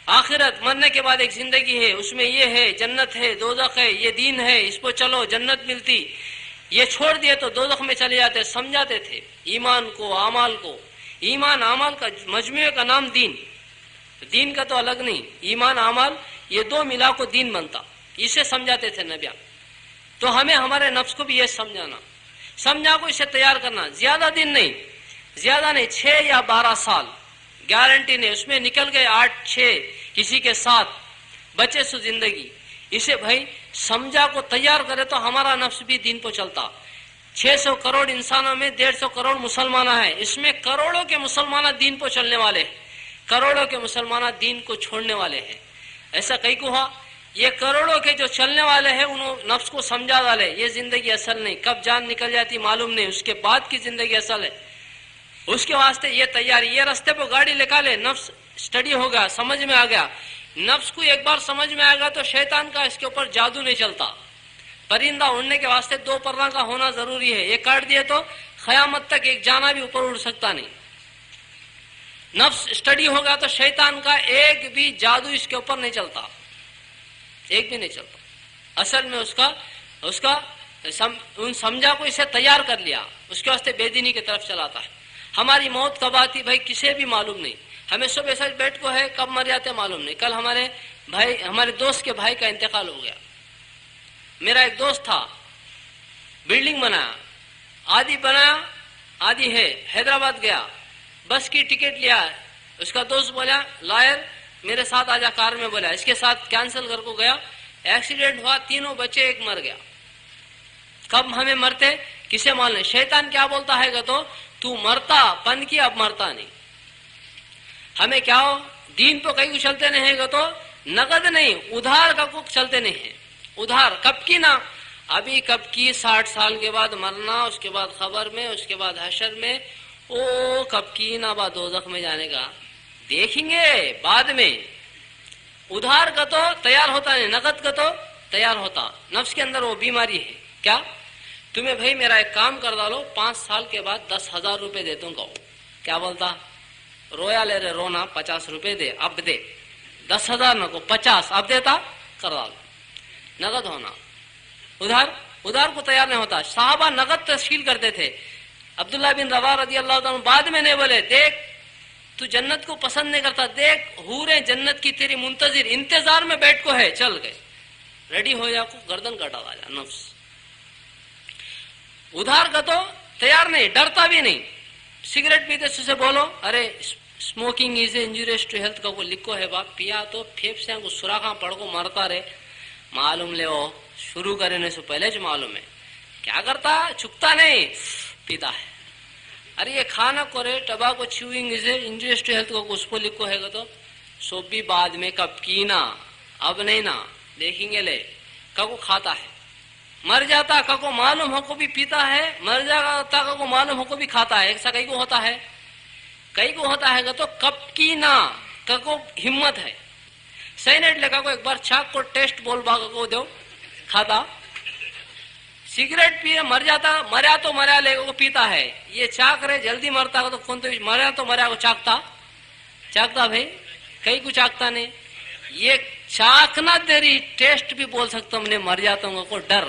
آخرت مرنے کے بعد ایک زندگی ہے, اس میں یہ ہے, جنت ہے, دوزخ ہے, یہ دین ہے, اس پہ چلو جنت ملتی. یہ چھوڑ دیے تو دوزخ میں چلے جاتے. سمجھاتے تھے ایمان کو اعمال کو. ایمان اعمال کا مجموعے کا نام دین. دین کا تو الگ نہیں, ایمان اعمال یہ دو ملا کو دین بنتا. اسے سمجھاتے تھے نبیاں. تو ہمیں ہمارے نفس کو بھی یہ سمجھانا, سمجھا کو اسے تیار کرنا. زیادہ دن نہیں, زیادہ نہیں, 6 یا 12 سال گارنٹی نہیں. اس میں نکل گئے 8-6 کسی کے ساتھ بچے سو زندگی. اسے بھائی سمجھا کو تیار کرے تو ہمارا نفس بھی دین پہ چلتا. 600 کروڑ انسانوں میں 150 کروڑ مسلمان ہیں. اس میں کروڑوں کے مسلمان دین پہ چلنے والے ہیں, کروڑوں کے مسلمان دین کو چھوڑنے والے ہیں. ایسا کئی کو ہوا. یہ کروڑوں کے جو چلنے والے ہیں انہوں نفس کو سمجھا ڈالے یہ زندگی اصل نہیں, کب جان نکل جاتی معلوم نہیں, اس کے بعد کی زندگی اصل ہے. اس کے واسطے یہ تیاری. یہ راستے پہ گاڑی نکالے, نفس اسٹڈی ہو گیا, سمجھ میں آ گیا. نفس کو ایک بار سمجھ میں آئے گا تو شیطان کا اس کے اوپر جادو نہیں چلتا. پرندہ اڑنے کے واسطے 2 پروں کا ہونا ضروری ہے. یہ کاٹ دیے تو قیامت تک ایک جانا بھی اوپر اڑ سکتا نہیں. نفس اسٹڈی ہوگا تو شیطان کا ایک بھی جادو اس کے اوپر نہیں چلتا, ایک بھی نہیں چلتا. اصل میں اس کا سمجھا کو اسے تیار کر لیا, اس کے واسطے بے دینی کی طرف چلاتا ہے. ہماری موت کب آتی بھائی کسے بھی معلوم نہیں. ہمیں سب ایسا بیٹھ کو ہے, کب مر جاتے معلوم نہیں. کل ہمارے دوست کے بھائی کا انتقال ہو گیا. میرا ایک دوست تھا, بلڈنگ بنایا, آدھی بنایا آدھی ہے, حیدرآباد گیا, بس کی ٹکٹ لیا. اس کا دوست بولا لائر میرے ساتھ آجا کار میں, بولا اس کے ساتھ کینسل کر کو گیا. ایکسیڈنٹ ہوا, 3 بچے, 1 مر گیا. کب ہمیں مرتے کسے معلوم نہیں. شیطان کیا بولتا ہے کہ تو مرتا پن کی, اب مرتا نہیں. ہمیں کیا ہو دین تو کہیں کو چلتے نہیں ہے تو نقد نہیں, ادھار کا کو چلتے نہیں ہے. ادھار کب کی نا, ابھی کب کی 60 سال کے بعد مرنا, اس کے بعد خبر میں, اس کے بعد حشر میں, او کب کی نا بعد دوزخ میں جانے کا دیکھیں گے بعد میں. ادھار کا تو تیار ہوتا نہیں, نقد کا تو تیار ہوتا. نفس کے اندر وہ بیماری ہے. کیا تمہیں بھائی میرا ایک کام کر ڈالو, 5 سال کے بعد 10,000 روپے دے دوں گا. کیا بولتا, رویا لے رہے رونا, 50 روپے دے, اب دے. 10,000 نہ کو 50 اب دیتا, کر ڈالو. نقد ہونا, ادھار کو تیار نہیں ہوتا. صحابہ نقد تشکیل کرتے تھے. عبداللہ بن رواحہ رضی اللہ عنہ بعد میں نہیں بولے دیکھ تو جنت کو پسند نہیں کرتا, دیکھ حوریں جنت کی تیری منتظر, انتظار میں بیٹھ کو ہے, چل گئے ریڈی ہو جا کو گردن کٹا جا. نفس ادھار کا تو تیار نہیں, ڈرتا بھی نہیں. سگریٹ پیتے سے بولو ارے smoking is injurious to health کا کو لکھو ہے باپ, پیا تو پھیپھڑوں کو سوراخاں پڑ کو مرتا رہے. معلوم لے وہ شروع کرنے سے پہلے جو معلوم ہے کیا کرتا, چھکتا نہیں, پیتا ہے. ارے یہ کھانا کرے ٹباکو چیوئنگ از انجوریس ٹو ہیلتھ کو اس کو لکھو ہے تو سب بھی بعد میں کب کی نا, اب نہیں نا, دیکھیں گے لے کو کھاتا ہے. مر جاتا کو معلوم ہو کو بھی پیتا ہے, مر جاتا کو معلوم ہو کو بھی کھاتا ہے. ایسا کئی کو ہوتا ہے, کئی کو ہوتا ہے تو کب کی نا کو ہمت ہے. سینٹ لے کو ایک بار چھاک کو ٹیسٹ بول باغ کو دو, کھاتا. سگریٹ پیے مر جاتا, مریا تو مریا لے کو پیتا ہے. یہ چاک رہے جلدی مرتا تو کون تو مریا کو چاکتا بھائی, کئی کو چاکتا نہیں. یہ چاکنا تیری ٹیسٹ بھی بول سکتا ہوں, مر جاتا ہوں کو ڈر.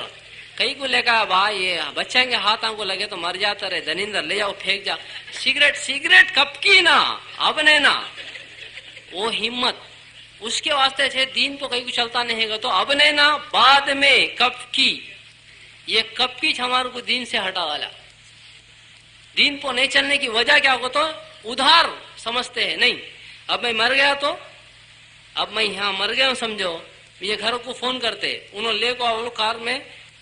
کئی کو لے کہا بھائی یہ بچوں کے ہاتھوں کو لگے تو مر جاتا رہے, دنیندر لے جاؤ پھینک جا. سگریٹ کب کی نا, اب نہیں نا, وہ ہمت. اس کے واسطے سے دین تو کہیں کو چلتا نہیں گا تو اب نہیں نا, بعد میں کب کی. یہ کب کی ہمارے کو دین سے ہٹا والا. دین کو نہیں چلنے کی وجہ کیا ہو تو ادھار سمجھتے ہیں. نہیں اب میں مر گیا تو اب میں یہاں مر گیا ہوں سمجھو, یہ گھر کو فون کرتے, انہوں لے کو کار میں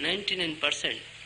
99%।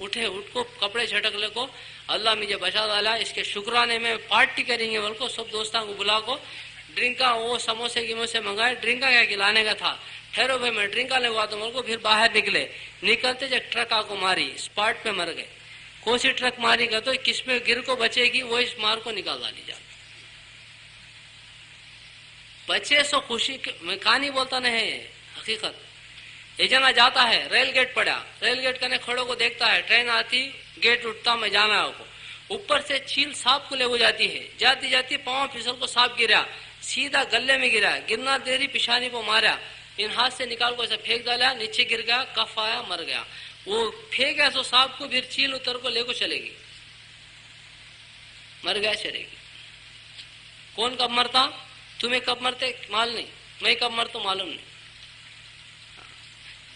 اٹھے اٹھ کو کپڑے چھٹکلے کو اللہ مجھے بچا ڈالا, اس کے شکرانے میں پارٹی کریں گے بول کو سب دوستوں کو بلا کو ڈرنکا وہ سموسے گیموسے منگائے, ڈرنکا کیا کھلانے کا تھا, ٹھہرو بھائی میں ڈرنکا لگواتا ہوں بول کو. پھر باہر نکلے, نکلتے جب ٹرک آ کو ماری, اسپاٹ پہ مر گئے. کون سی ٹرک ماری گا تو کس میں گر کو بچے گی وہ اس مار کو نکال ڈالی جا. بچے سو خوشی میں کہانی بولتا نہیں حقیقت. یہ جنا جاتا ہے ریل گیٹ پڑا, ریل گیٹ کرنے کھڑوں کو دیکھتا ہے, ٹرین آتی گیٹ اٹھتا میں جانا ہے کو, اوپر سے چیل سانپ کو لے ہو جاتی ہے, جاتی جاتی پاؤں پھسل کو سانپ گرا, سیدھا گلے میں گرا, گرنا دیری پیشانی کو مارا, ان ہاتھ سے نکال کو ایسا پھینک ڈالا, نیچے گر گیا, کف آیا, مر گیا. وہ پھینکا سو سانپ کو, پھر چیل اتر کو لے کو چلے گی, مر گیا چلے گی. کون کب مرتا, تمہیں کب مرتے مال نہیں, میں کب مرتا معلوم نہیں.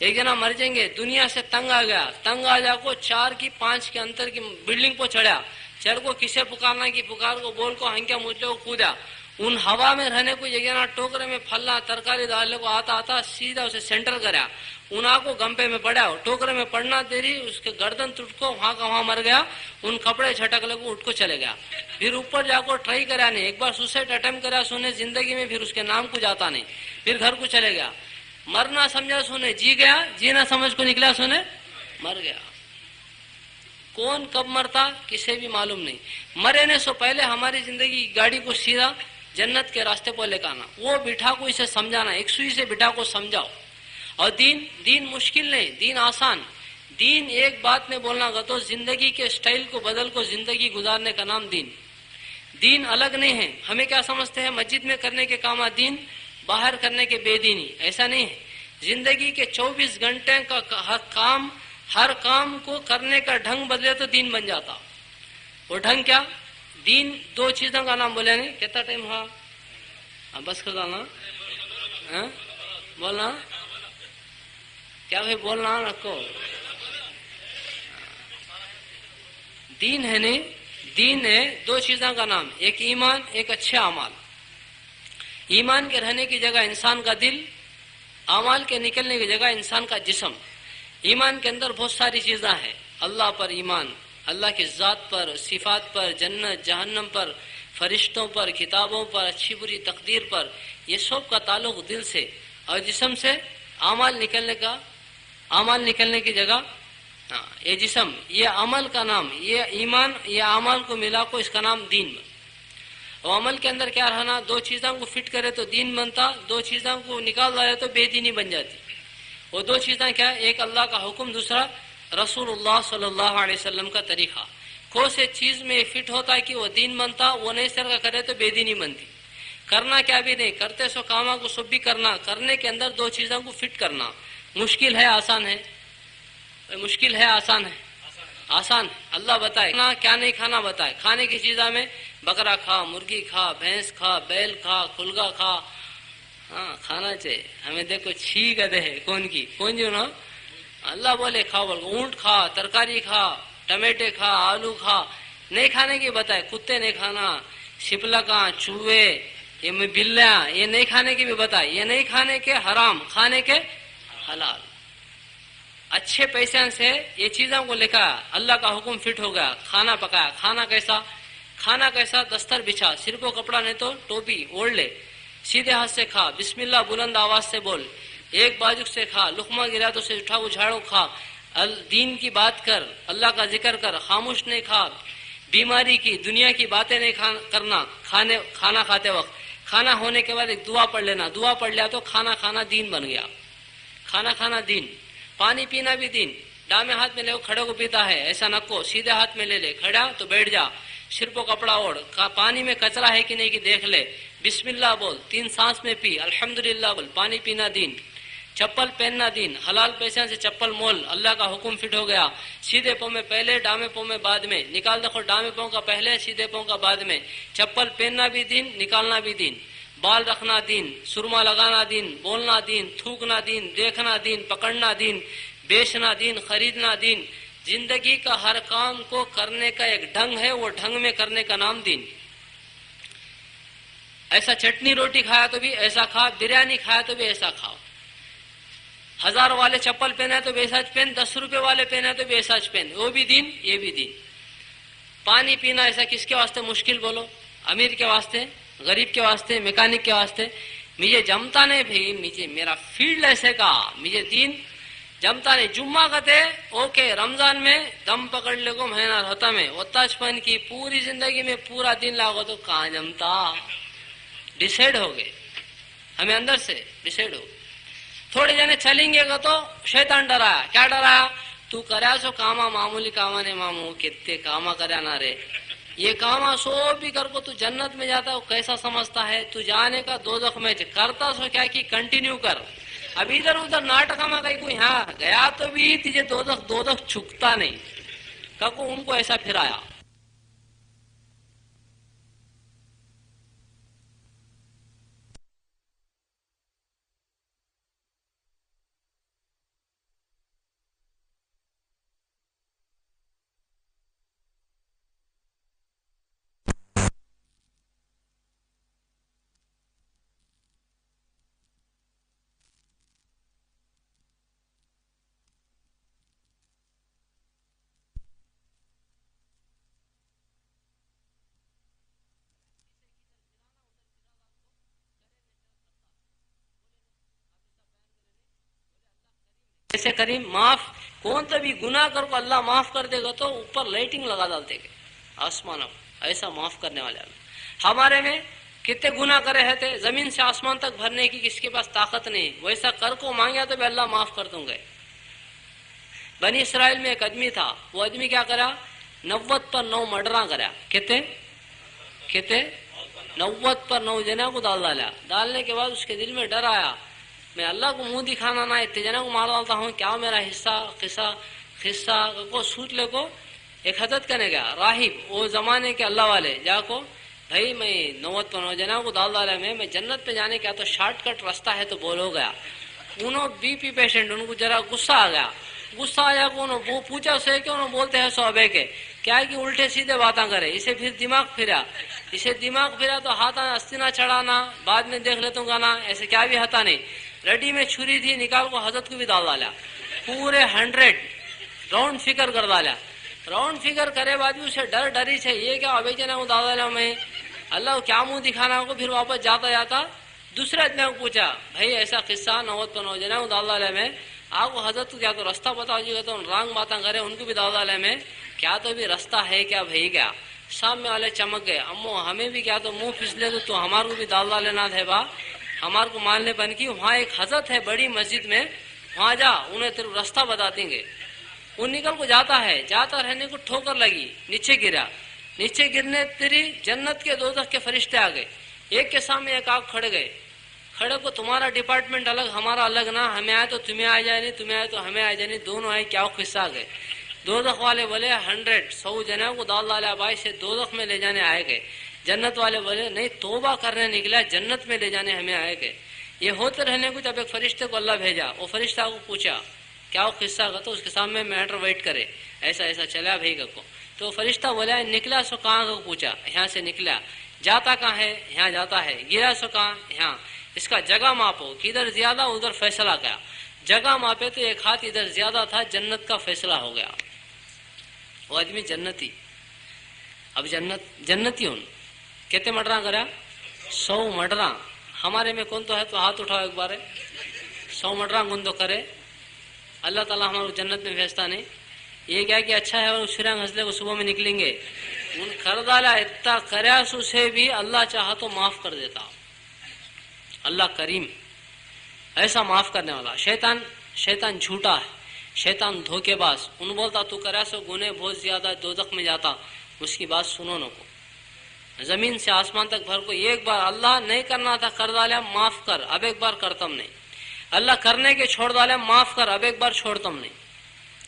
ایک جنا مر جائیں گے, دنیا سے تنگ آ گیا, تنگ آ جا کو 4 کی 5 کے انتر کی بلڈنگ پہ چڑھا, چڑھ کو کسے پکارنا کی پکار کو بول کو ہنکیا مچلے کو کودا, ان ہوا میں رہنے کو یہ جنا ٹوکرے میں پھلنا ترکاری ڈالنے کو آتا آتا سیدھا اسے سینٹر کرا, انہا کو گمپے میں پڑا, ٹوکرے میں پڑنا دیری اس کے گردن ٹوٹ کو وہاں کا وہاں مر گیا, ان کپڑے چھٹک لے کو اٹھ کو چلے گیا. پھر اوپر جا کو ٹرائی کرا نہیں, ایک بار سوسائڈ اٹیمپٹ کرا سونے زندگی میں, پھر اس کے نام کو جاتا نہیں, پھر گھر کو چلے گیا. مرنا سمجھا سونے جی گیا, جینا سمجھ کو نکلا سونے مر گیا. کون کب مرتا کسے بھی معلوم نہیں. مرنے سے پہلے ہماری زندگی گاڑی کو سیدھا جنت کے راستے پر لے کے آنا, وہ بٹھا کو اسے سمجھانا, ایک سوئی سے بٹھا کو سمجھاؤ. اور دین مشکل نہیں, دین آسان. دین ایک بات میں بولنا گا تو زندگی کے سٹائل کو بدل کو زندگی گزارنے کا نام دین. دین الگ نہیں ہے. ہمیں کیا سمجھتے ہیں مسجد میں کرنے کے کام دین, باہر کرنے کے بے دینی, ایسا نہیں ہے. زندگی کے 24 گھنٹے کا ہر کام کو کرنے کا ڈھنگ بدلے تو دین بن جاتا. وہ ڈھنگ کیا, دین 2 چیزوں کا نام بولے نہیں. کتنا ٹائم ہوا, بس کر جانا بولنا کیا بھائی, بولنا رکھو. دین ہے نہیں, دین ہے 2 چیزوں کا نام, ایک ایمان, ایک اچھے اعمال. ایمان کے رہنے کی جگہ انسان کا دل, اعمال کے نکلنے کی جگہ انسان کا جسم. ایمان کے اندر بہت ساری چیزیں ہیں. اللہ پر ایمان, اللہ کی ذات پر, صفات پر, جنت جہنم پر, فرشتوں پر, کتابوں پر, اچھی بری تقدیر پر, یہ سب کا تعلق دل سے. اور جسم سے اعمال نکلنے کی جگہ یہ جسم, یہ عمل کا نام, یہ ایمان, یہ اعمال کو ملا کو اس کا نام دین. اور عمل کے اندر کیا رہنا, 2 چیزوں کو فٹ کرے تو دین بنتا, 2 چیزوں کو نکال ڈالے تو بے دینی بن جاتی. وہ 2 چیزیں کیا, ایک اللہ کا حکم, دوسرا رسول اللہ صلی اللہ علیہ وسلم کا طریقہ. کون سے چیز میں فٹ ہوتا ہے کہ وہ دین بنتا, وہ نہیں سر کا کرے تو بے دینی بنتی. کرنا کیا بھی نہیں, کرتے سو کاموں کو سب بھی کرنا, کرنے کے اندر 2 چیزوں کو فٹ کرنا. مشکل ہے آسان ہے, مشکل ہے آسان ہے, آسان. اللہ بتائے کیا نہیں کھانا بتائے. کھانے کی چیزوں میں بکرا کھا, مرغی کھا, بھینس کھا, بیل کھا, کھلگا کھا, ہاں کھانا چاہیے. ہمیں دیکھو چھی گدے ہے کون کی, کون جو نا اللہ بولے کھا, بول اونٹ کھا, ترکاری کھا, ٹمیٹے کھا, آلو کھا. نہیں کھانے کی بتائے, کتے نہیں کھانا, شپلکاں, چوہے, یہ بلیاں, یہ نہیں کھانے کی بھی بتائے. یہ نہیں کھانے کے حرام, کھانے کے حلال. اچھے پیسے سے یہ چیزوں کو لکھا, اللہ کا حکم فٹ ہو گیا. کھانا پکایا, کھانا کیسا, دستر بچھا, صرف کو کپڑا نہیں تو ٹوپی اوڑھ لے, سیدھے ہاتھ سے کھا, بسم اللہ بلند آواز سے بول, ایک بازو سے کھا, لقمہ گرا تو سے اٹھا وہ جھاڑو کھا, دین کی بات کر, اللہ کا ذکر کر, خاموش نہیں کھا. بیماری کی, دنیا کی باتیں نہیں کرنا کھانا کھاتے وقت. کھانا ہونے کے بعد ایک دعا پڑھ لینا, دعا پڑھ لیا تو کھانا دین بن گیا. کھانا دین. پانی پینا بھی دین. ڈامے ہاتھ میں لے کھڑے کو پیتا ہے, ایسا نہ کو, سیدھے ہاتھ میں لے لے, کھڑا تو بیٹھ جا, سر کو کپڑا اوڑھ, پانی میں کچرا ہے کہ نہیں کہ دیکھ لے, بسم اللہ بول, 3 سانس میں پی, الحمدللہ بول. پانی پینا دین. چپل پہننا دین, حلال پیسے سے چپل مول, اللہ کا حکم فٹ ہو گیا. سیدھے پاؤں میں پہلے, ڈامے پاؤں میں بعد میں. نکال دیکھو, ڈامے پاؤں کا پہلے, سیدھے پاؤں کا بعد میں. چپل پہننا بھی دین, نکالنا بھی دین. بال رکھنا دین, سرما لگانا دین, بولنا دین, تھوکنا دین, دیکھنا دین, پکڑنا دین, بیچنا دین, خریدنا دین. زندگی کا ہر کام کو کرنے کا ایک ڈھنگ ہے, وہ ڈھنگ میں کرنے کا نام دین. ایسا چٹنی روٹی کھایا تو بھی ایسا کھا, بریانی کھایا تو بھی ایسا کھاؤ. 1000 والے چپل پہنا تو بھی ایسا پہن, 10 روپے والے پہنا تو بھی ایسا پہن, وہ بھی دین یہ بھی دین. پانی پینا ایسا کس کے واسطے مشکل بولو؟ امیر کے واسطے, غریب کے واسطے, میکینک کے واسطے. مجھے جمتا نہیں بھائی, مجھے میرا فیلڈ ایسے کا, مجھے دین جمتا نہیں. جمعہ کہتے اوکے, رمضان میں دم پکڑ لے کو مہینہ ہوتا میں وتاچپن کی پوری زندگی میں پورا دن لاگو تو کہاں جمتا. ڈیسائیڈ ہو گئے ہمیں اندر سے, ڈیسائیڈ ہو. تھوڑے جنے چلیں گے گا تو شیطان ڈرایا. کیا ڈرایا؟ تو کریا سو کاما, معمولی کاما نے مامو کتنے کاما کریا نہ رے, یہ کاما سو بھی کر کو تو جنت میں جاتا. وہ کیسا سمجھتا ہے تو جانے کا دوزخ میں کرتا سو کیا کی کنٹینیو کر. اب ادھر ادھر ناٹکا میں کہیں کوئی ہاں گیا تو بھی تجھے دوزخ چھکتا نہیں. ککو ان کو ایسا پھرایا. ایسے کریم معاف کون تو بھی گناہ کر کو اللہ معاف کر دے گا تو اوپر لائٹنگ لگا ڈالتے گے آسمانوں, ایسا معاف کرنے والے اللہ. ہمارے میں کتنے گناہ کرے ہیں تھے, زمین سے آسمان تک بھرنے کی کس کے پاس طاقت نہیں, ویسا کر کو مانگیا تو بھی اللہ معاف کر دوں گے. بنی اسرائیل میں ایک آدمی تھا, وہ آدمی کیا کرا, 90 پر 9 مرڈراں کرا. کہتے 90 پر 9 جنا کو ڈالا. ڈالنے کے بعد اس کے دل میں ڈر آیا, میں اللہ کو منہ دکھانا نہ اتنے جنا کو مار ڈالتا ہوں, کیا میرا حصہ کو سوٹ لے کو. ایک حضرت کرنے گیا راہب, وہ زمانے کے اللہ والے, جا کو بھائی میں 90 پر 9 جنا کو ڈالا, میں جنت پہ جانے کیا تو شارٹ کٹ راستہ ہے تو بولو گیا. انہوں بی پی پیشنٹ, ان کو ذرا غصہ آ گیا. غصہ آیا کو وہ پوچھا اسے کہ انہوں بولتے ہیں صحابے کے کیا ہے کہ الٹے سیدھے باتیں کرے. اسے پھر دماغ پھرا تو ہاتھ استینا چڑھانا, بعد میں دیکھ لیتا ہوں گانا, ایسے کیا بھی ہتا نہیں. رڈی میں چھری تھی, نکال کو حضرت کو بھی ڈالا. پورے 100 راؤنڈ فگر کر ڈالا. راؤنڈ فگر کرے بعد بھی اسے ڈری سے یہ کیا ابھی جنا کو ڈالا میں اللہ کیا منہ دکھانا کو. پھر واپس جاتا دوسرے آدمی کو پوچھا بھائی ایسا قصہ 90 پر 9 جنا کو ڈالا میں آپ کو حضرت کو کیا تو رستہ بتاؤ جی گا تو رانگ باتیں کرے, ان کو بھی ڈالا میں کیا تو بھی رستہ ہے کیا بھائی کیا. سامنے والے چمک گئے, امو ہمیں بھی کیا تو منہ پھسلے تو ہمارے کو بھی ڈالا لینا تھے با, ہمارے کو ماننے بن کی. وہاں ایک حضرت ہے بڑی مسجد میں, وہاں جا انہیں تیرے راستہ بتا دیں گے. وہ نکل کو جاتا رہنے کو ٹھوکر لگی, نیچے گرا. نیچے گرنے تیری جنت کے دوزخ کے فرشتے آ گئے, ایک کے سامنے ایک آپ کھڑے گئے. کھڑے کو تمہارا ڈپارٹمنٹ الگ ہمارا الگ نا, ہمیں آئے تو تمہیں آ جائے نہیں, تمہیں آئے تو ہمیں آ جائے نہیں, دونوں آئے کیا قصہ آ گئے. دوزخ والے بولے 100 جنوں کو ڈالا بھائی سے دوزخ میں لے جانے آئے گئے. جنت والے بولے نہیں توبہ کرنے نکلا, جنت میں لے جانے ہمیں آئے گئے. یہ ہوتے رہنے کو جب ایک فرشتے کو اللہ بھیجا, وہ فرشتہ کو پوچھا کیا وہ قصہ کا, تو اس کے سامنے میٹر ویٹ کرے ایسا چلا بھائی کو. تو فرشتہ بولا نکلا سو کہاں کو پوچھا, یہاں سے نکلا. جاتا کہاں ہے, یہاں جاتا ہے. گرا سو کہاں, یہاں. اس کا جگہ ماپو, کدھر زیادہ ادھر فیصلہ کیا. جگہ ماپے تو ایک ہاتھ ادھر زیادہ تھا, جنت کا فیصلہ ہو گیا. وہ آدمی جنتی. اب جنتی ہوں کہتے مرڈراں کرا 100 مرڈراں. ہمارے میں کون تو ہے تو ہاتھ اٹھاؤ ایک بار. 100 مرڈراں کون تو کرے, اللہ تعالیٰ ہمارے جنت میں بھیجتا نہیں. یہ کیا کہ اچھا ہے اور شرنگ ہنسلے کو صبح میں نکلیں گے. ان کردالا اتنا کریاس اسے بھی اللہ چاہا تو معاف کر دیتا. اللہ کریم ایسا معاف کرنے والا. شیطان جھوٹا ہے, شیطان دھوکے باز. ان بولتا تو کرا سو گنے بہت زیادہ دوزخ میں جاتا, اس کی بات سنو نہ کو. زمین سے آسمان تک بھر کو ایک بار اللہ نہیں کرنا تھا کر ڈالا, معاف کر اب ایک بار کرتم نہیں. اللہ کرنے کے چھوڑ ڈالے, معاف کر اب ایک بار چھوڑتم نہیں.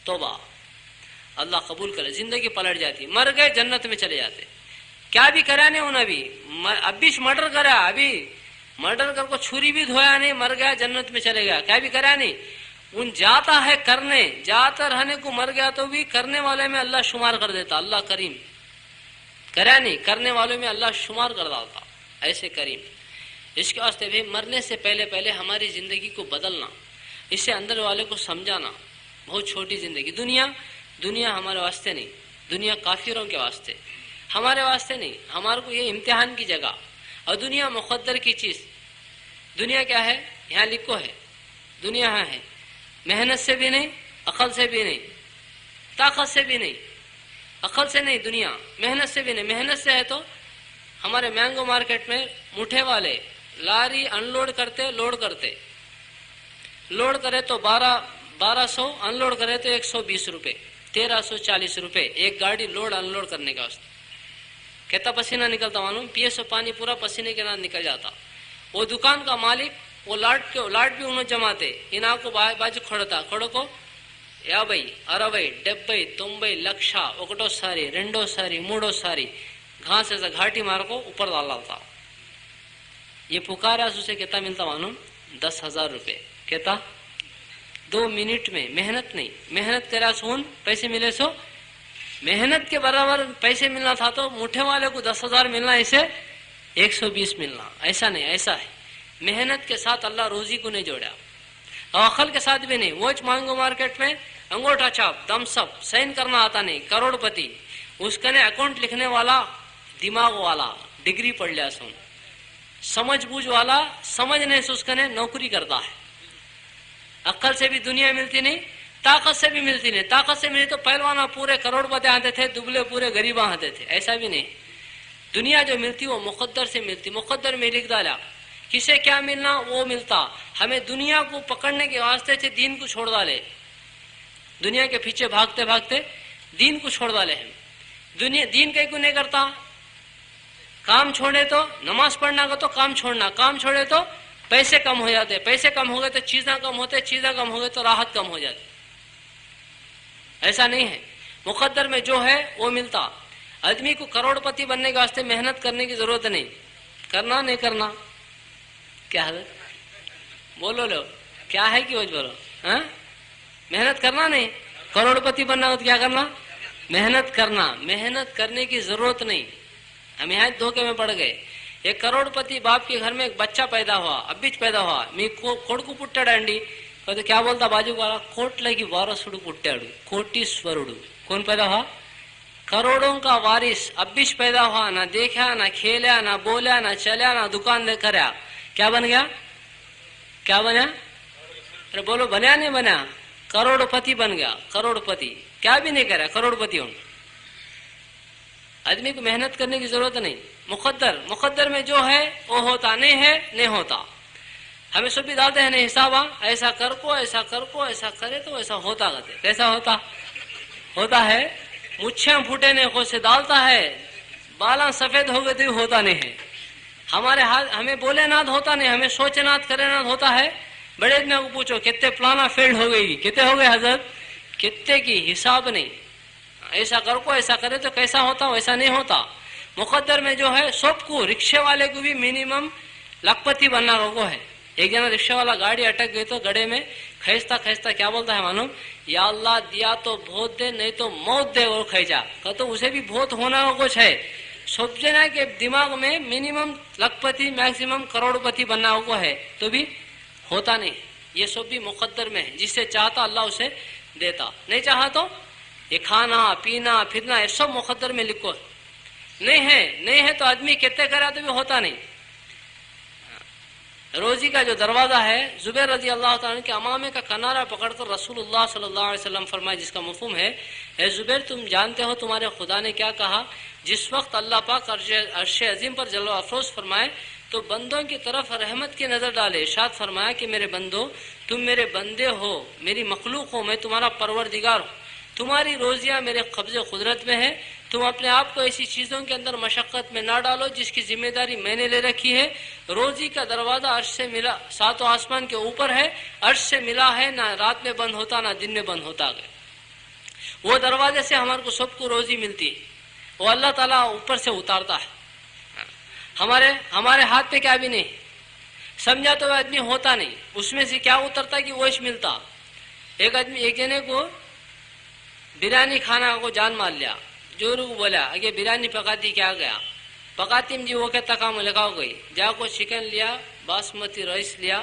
توبہ اللہ قبول کرے, زندگی پلٹ جاتی. مر گئے جنت میں چلے جاتے. کیا بھی کرا نہیں انہیں ابھی مرڈر کرا, ابھی مرڈر کر کو چھری بھی دھویا نہیں, مر گیا جنت میں چلے گیا. کیا بھی کرا نہیں, ان جاتا ہے کرنے, جاتا رہنے کو مر گیا تو بھی کرنے والے میں اللہ شمار کر دیتا. اللہ کریم کرا نہیں, کرنے والوں میں اللہ شمار کر ڈالتا. ایسے کریم. اس کے واسطے بھی مرنے سے پہلے ہماری زندگی کو بدلنا. اسے اندر والے کو سمجھانا. بہت چھوٹی زندگی. دنیا ہمارے واسطے نہیں, دنیا کافروں کے واسطے, ہمارے واسطے نہیں. ہمارے کو یہ امتحان کی جگہ. اور دنیا مقدر کی چیز. دنیا کیا ہے؟ یہاں لکھو ہے. دنیا یہاں ہے, محنت سے بھی نہیں, عقل سے بھی نہیں, طاقت سے بھی نہیں, عقل سے نہیں. دنیا محنت سے بھی نہیں. محنت سے ہے تو ہمارے مینگو مارکیٹ میں مٹھے والے لاری ان لوڈ کرتے, لوڈ کرے تو 1200, ان لوڈ کرے تو 120 روپے, 1340 روپے ایک گاڑی لوڈ ان لوڈ کرنے کا واسطے. کہتا پسینہ نکلتا معلوم, پیے سو پانی پورا پسینے کے نام نکل جاتا. وہ دکان کا مالک وہ لاٹ بھی انہوں جماتے, انہاں کو باجو کھڑو کو یا بھائی 60, 70, 90 لಕ್ಷ ఒకటో సారి రెండో సారి మూడో సారి گھاس ایسا گھاٹی مار کو اوپر ڈالتا. یہ پکارا اسے کہتا ملتا معلوم 10,000 روپے. کہتا 2 منٹ میں. محنت نہیں, محنت کرا سون پیسے ملے سو, محنت کے برابر پیسے ملنا تھا تو مٹھے والے کو 10,000 ملنا, اسے 120 ملنا. ایسا نہیں, ایسا ہے محنت کے ساتھ اللہ روزی کو نہیں جوڑا, اور عقل کے ساتھ بھی نہیں. وہ مانگو مارکیٹ میں انگوٹھا چھاپ دم سب سائن کرنا آتا نہیں, کروڑ پتی, اس کا نے اکاؤنٹ لکھنے والا دماغ والا ڈگری پڑھ لیا سن, سمجھ بوجھ والا سمجھنے سے اس کا نے نوکری کرتا ہے. عقل سے بھی دنیا ملتی نہیں, طاقت سے بھی ملتی نہیں. طاقت سے ملی تو پہلوانا پورے کروڑ پتی آتے تھے, دبلے پورے غریباں آتے تھے. ایسا بھی نہیں. دنیا جو ملتی وہ مقدر سے ملتی. مقدر میں لکھ ڈالا کسے کیا ملنا وہ ملتا. ہمیں دنیا کو پکڑنے کے واسطے سے دین کو چھوڑ ڈالے, دنیا کے پیچھے بھاگتے بھاگتے دین کو چھوڑ ڈالے. ہم دین کہیں کو نہیں کرتا. کام چھوڑے تو نماز پڑھنا کا تو کام چھوڑنا, کام چھوڑے تو پیسے کم ہو جاتے, پیسے کم ہو گئے تو چیزیں کم ہوتے, چیزیں کم ہو گئے تو راحت کم ہو جاتی. ایسا نہیں ہے. مقدر میں جو ہے وہ ملتا. آدمی کو کروڑ پتی بننے کے واسطے محنت کرنے کی ضرورت نہیں. کرنا نہیں کرنا کیا ہے بولو لو, کیا ہے کہ وہ بولو, ہاں محنت کرنا نہیں. کروڑ پتی بننا ہو تو کیا کرنا؟ محنت کرنا. محنت کرنے کی ضرورت نہیں. ہم یہاں دھوکے میں پڑ گئے. ایک کروڑ پتی باپ کے گھر میں ایک بچہ پیدا ہوا, ابیچ پیدا ہوا, می کوڑکو پٹاڑ انڈی تو کیا بولتا باجو والا, کوٹ لگی وارسڑو پٹاڑو کوٹیسوروڑو. کون پیدا ہوا؟ کروڑوں کا وارث. ابیچ پیدا ہوا, نہ دیکھا, نہ کھیلا, نہ بولا, نہ چلا, نہ دکان لے کرا. کیا بن گیا؟ کیا بنا؟ ارے بولو, بنیا نہیں بنا؟ کروڑ پتی بن گیا. کروڑ پتی کیا بھی نہیں کرا, کروڑ پتی ہوں. آدمی کو محنت کرنے کی ضرورت نہیں. مقدر میں جو ہے وہ ہوتا, نہیں ہے نہیں ہوتا. ہمیں سب بھی ڈالتے ہیں نہیں حساب, ایسا کر کو, ایسا کر کو, ایسا کرے تو ایسا ہوتا کرتے. کیسا ہوتا ہے. مچھیں پھوٹے نے خود سے ڈالتا ہے, بالاں سفید ہو گئے تو ہوتا نہیں ہے. ہمارے ہاتھ ہمیں بولے ناد ہوتا نہیں, ہمیں سوچے ناد کرے ناد ہوتا ہے. بڑے آدمی کو پوچھو کتنے پلانا فیلڈ ہو گئی, کتنے ہو گئے حضرت, کتنے کی حساب نہیں. ایسا کر کو, ایسا کرے تو کیسا ہوتا, ویسا نہیں ہوتا. مقدر میں جو ہے سب کو, رکشے والے کو بھی منیمم لکھپتی بننا کو ہے. ایک جنا رکشہ والا گاڑی اٹک گئی تو گڑے میں کھینچتا کھینچتا کیا بولتا ہے معلوم, یا اللہ دیا تو بہت دے, نہیں تو موت دے. اور کھینچا تو اسے بھی بہت ہونا کچھ ہے. سوچنا کہ دماغ میں منیمم لکھپتی میکسیمم کروڑ پتی بننا کو ہے تو بھی ہوتا نہیں. یہ سب بھی مقدر میں ہے. جس سے چاہتا اللہ اسے دیتا, نہیں چاہا تو یہ کھانا پینا پھرنا یہ سب مقدر میں لکھو. نہیں ہے تو آدمی کتنے کرا تو بھی ہوتا نہیں. روزی کا جو دروازہ ہے, زبیر رضی اللہ تعالیٰ کے امامے کا کنارہ پکڑ کر رسول اللہ صلی اللہ علیہ وسلم فرمائے, جس کا مفہوم ہے, اے زبیر تم جانتے ہو تمہارے خدا نے کیا کہا. جس وقت اللہ پاک عرش عظیم پر جلوہ افروز فرمائے تو بندوں کی طرف رحمت کی نظر ڈالے. ارشاد فرمایا کہ میرے بندو, تم میرے بندے ہو, میری مخلوق ہو, میں تمہارا پروردگار ہوں. تمہاری روزیاں میرے قبضے قدرت میں ہے. تم اپنے آپ کو ایسی چیزوں کے اندر مشقت میں نہ ڈالو جس کی ذمہ داری میں نے لے رکھی ہے. روزی کا دروازہ عرش سے ملا, ساتوں آسمان کے اوپر ہے, عرش سے ملا ہے, نہ رات میں بند ہوتا نہ دن میں بند ہوتا گیا. وہ دروازے سے ہمارے کو سب کو روزی ملتی ہے, وہ اللہ تعالیٰ اوپر سے اتارتا ہے. ہمارے ہاتھ پہ کیا بھی نہیں. سمجھا تو آدمی ہوتا نہیں, اس میں سے کیا اترتا کہ وہ ملتا. ایک جنے کو بریانی کھانا کو جان مار لیا. جو کو بولا اگے بریانی پکاتی کیا گیا, پکاتی جی وہ کہتا کام لگاؤ گئی. جا کو چکن لیا, باسمتی رائس لیا,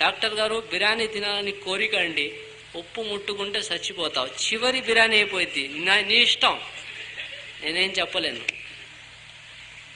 డాక్టర్ గారు బిర్యానీ తినాలని కోరిక అండి, ఉప్పు ముట్టుకుంటే చచ్చిపోతావు, చివరి బిర్యానీ అయిపోయింది, నీ ఇష్టం, నేనేం చెప్పలేను।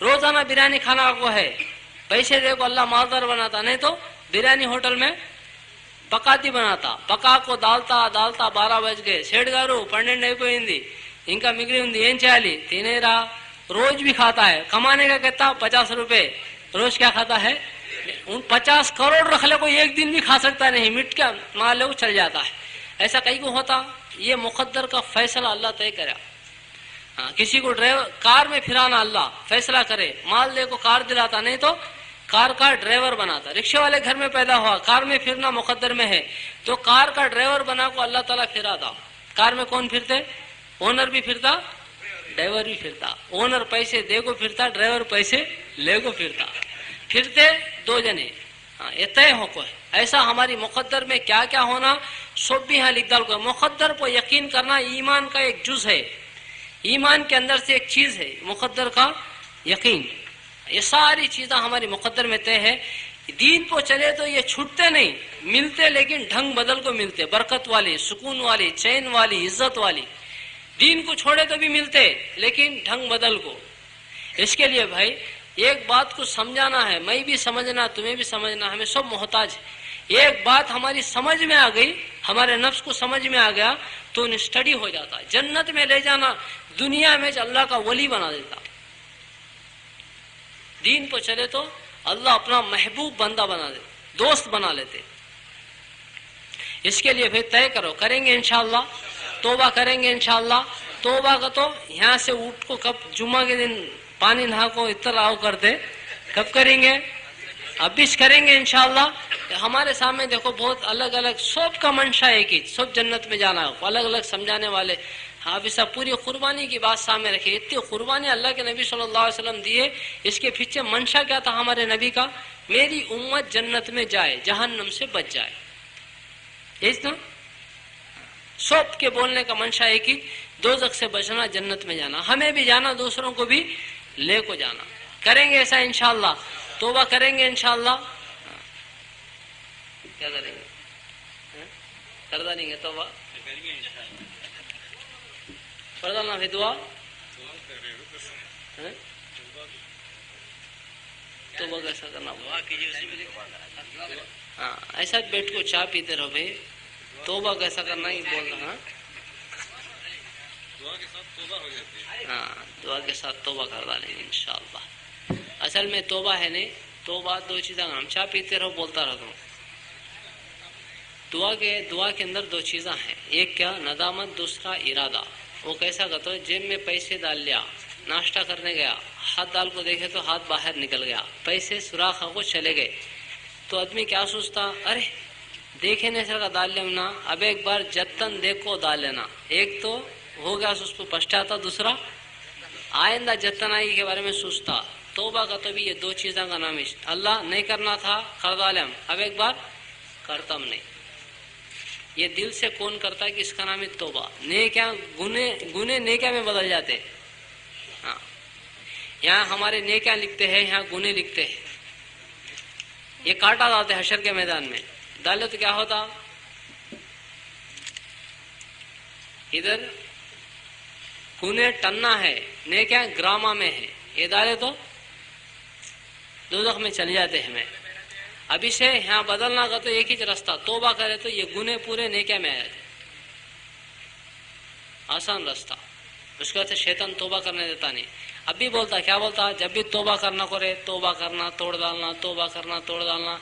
روزانہ بریانی کھانا کو ہے، پیسے دے کو اللہ مالدار بناتا، نہیں تو بریانی ہوٹل میں پکاتی بناتا، پکا کو ڈالتا 12 بج گئے، سیٹ گارو 12 అయిపోయింది ఇంకా మిగిలి ఉంది ఏం చేయాలి తినేరా. روز بھی کھاتا ہے، کمانے کا کہتا 50 روپے روز کیا کھاتا ہے. 50 کروڑ رکھ لے کوئی ایک دن بھی کھا سکتا نہیں، مٹ کیا مار لے وہ چل جاتا ہے. ایسا کئی کو ہوتا. یہ مقدر کا فیصلہ اللہ طے کرا. کسی کو ڈرائیور کار میں پھرانا اللہ فیصلہ کرے، مال دے کو کار دلاتا، نہیں تو کار کا ڈرائیور بناتا. رکشے والے گھر میں پیدا ہوا، کار میں پھرنا مقدر میں ہے، تو کار کا ڈرائیور بنا کو اللہ تعالیٰ پھراتا. کار میں کون پھرتے؟ اونر بھی پھرتا، ڈرائیور بھی پھرتا. اونر پیسے دے کو پھرتا، ڈرائیور پیسے لے کو پھرتا. پھرتے دو جنے. یہ طے ہو کو ہے. ایسا ہماری مقدر میں کیا کیا ہونا سب بھی یہاں لکھ ڈال کو. مقدر پر یقین کرنا ایمان کا ایک جز ہے. ایمان کے اندر سے ایک چیز ہے مقدر کا یقین. یہ ساری چیزیں ہماری مقدر میں طے ہے. دین کو چلے تو یہ چھوٹتے نہیں، ملتے لیکن ڈھنگ بدل کو ملتے، برکت والی، سکون والی، چین والی، عزت والی. دین کو چھوڑے تو بھی ملتے لیکن ڈھنگ بدل کو. اس کے لیے بھائی ایک بات کو سمجھانا ہے، میں بھی سمجھنا، تمہیں بھی سمجھنا، ہمیں سب محتاج ہے. ایک بات ہماری سمجھ میں آ گئی، ہمارے نفس کو سمجھ میں آ گیا تو اسٹڈی ہو جاتا. جنت میں لے جانا، دنیا میں اللہ کا ولی بنا دیتا. دین کو چلے تو اللہ اپنا محبوب بندہ بنا دے، دوست بنا لیتے. اس کے لیے پھر طے کرو، کریں گے انشاءاللہ، توبہ کریں گے انشاءاللہ. توبہ کا تو یہاں سے اٹھ کو کب جمعہ کے دن پانی نہا کو اتر آؤ کرتے، کب کریں گے؟ اب بھی کریں گے انشاءاللہ. ہمارے سامنے دیکھو بہت الگ الگ، سب کا منشا ایک ہی، سب جنت میں جانا ہے. الگ الگ سمجھانے والے. حافظ صاحب پوری قربانی کی بات سامنے رکھے. اتنی قربانی اللہ کے نبی صلی اللہ علیہ وسلم دیے، اس کے پیچھے منشا کیا تھا ہمارے نبی کا؟ میری امت جنت میں جائے، جہنم سے بچ جائے. اس نا سب کے بولنے کا منشا ایک ہی، دوزخ سے بچنا، جنت میں جانا. ہمیں بھی جانا، دوسروں کو بھی لے کو جانا. کریں گے ایسا انشاءاللہ. توبہ کریں گے انشاءاللہ. کیا کریں گے؟ کردہ نہیں گے توبہ؟ پڑھ ڈالنا پھر دعا. توبہ کیسا کرنا؟ ہاں ایسا بیٹھ کو چائے پیتے رہو بھائی. توبہ کیسا کرنا ہی بول رہا. ہاں دعا کے ساتھ توبہ کر ڈالیں گے انشاءاللہ. اصل میں توبہ ہے نہیں، توبہ دو چیزیں. ہم چائے پیتے رہو بولتا رہتا ہوں. دعا کے اندر دو چیزیں ہیں، ایک کیا ندامت، دوسرا ارادہ. وہ کیسا کرتا ہے؟ جیب میں پیسے ڈال لیا، ناشتہ کرنے گیا، ہاتھ ڈال کو دیکھے تو ہاتھ باہر نکل گیا، پیسے سوراخ کو چلے گئے. تو آدمی کیا سوچتا؟ ارے دیکھے نہیں سر کا ڈال لیا نا، اب ایک بار جتن دیکھو ڈال لینا. ایک تو ہو گیا اس کو پچھتاتا، دوسرا آئندہ جتن آئی کے بارے میں سوچتا. توبہ کا تو بھی یہ دو چیزوں کا نام ہے. اللہ نہیں کرنا تھا کر ڈالم، اب ایک بار کرتا ہم نہیں. یہ دل سے کون کرتا ہے کہ اس کا نام ہے توبہ. نیکیاں گنے نیکیاں میں بدل جاتے. ہاں یہاں ہمارے نیکیاں لکھتے ہیں، یہاں گنے لکھتے ہیں. یہ کاٹا ڈالتے حشر کے میدان میں، ڈالے تو کیا ہوتا؟ ادھر گنے ٹنا ہے، نیکیاں گراما میں ہے. یہ ڈالے تو دوزخ میں چل جاتے ہیں. ہمیں ابھی سے یہاں بدلنا کا تو ایک ہی راستہ، توبہ کرے تو یہ گنے پورے نیکیاں میں آ جاتے. آسان راستہ. اس کے بعد شیطان توبہ کرنے دیتا نہیں. اب بھی بولتا، کیا بولتا؟ جب بھی توبہ کرنا کرے، توبہ کرنا توڑ ڈالنا، توبہ کرنا توڑ ڈالنا.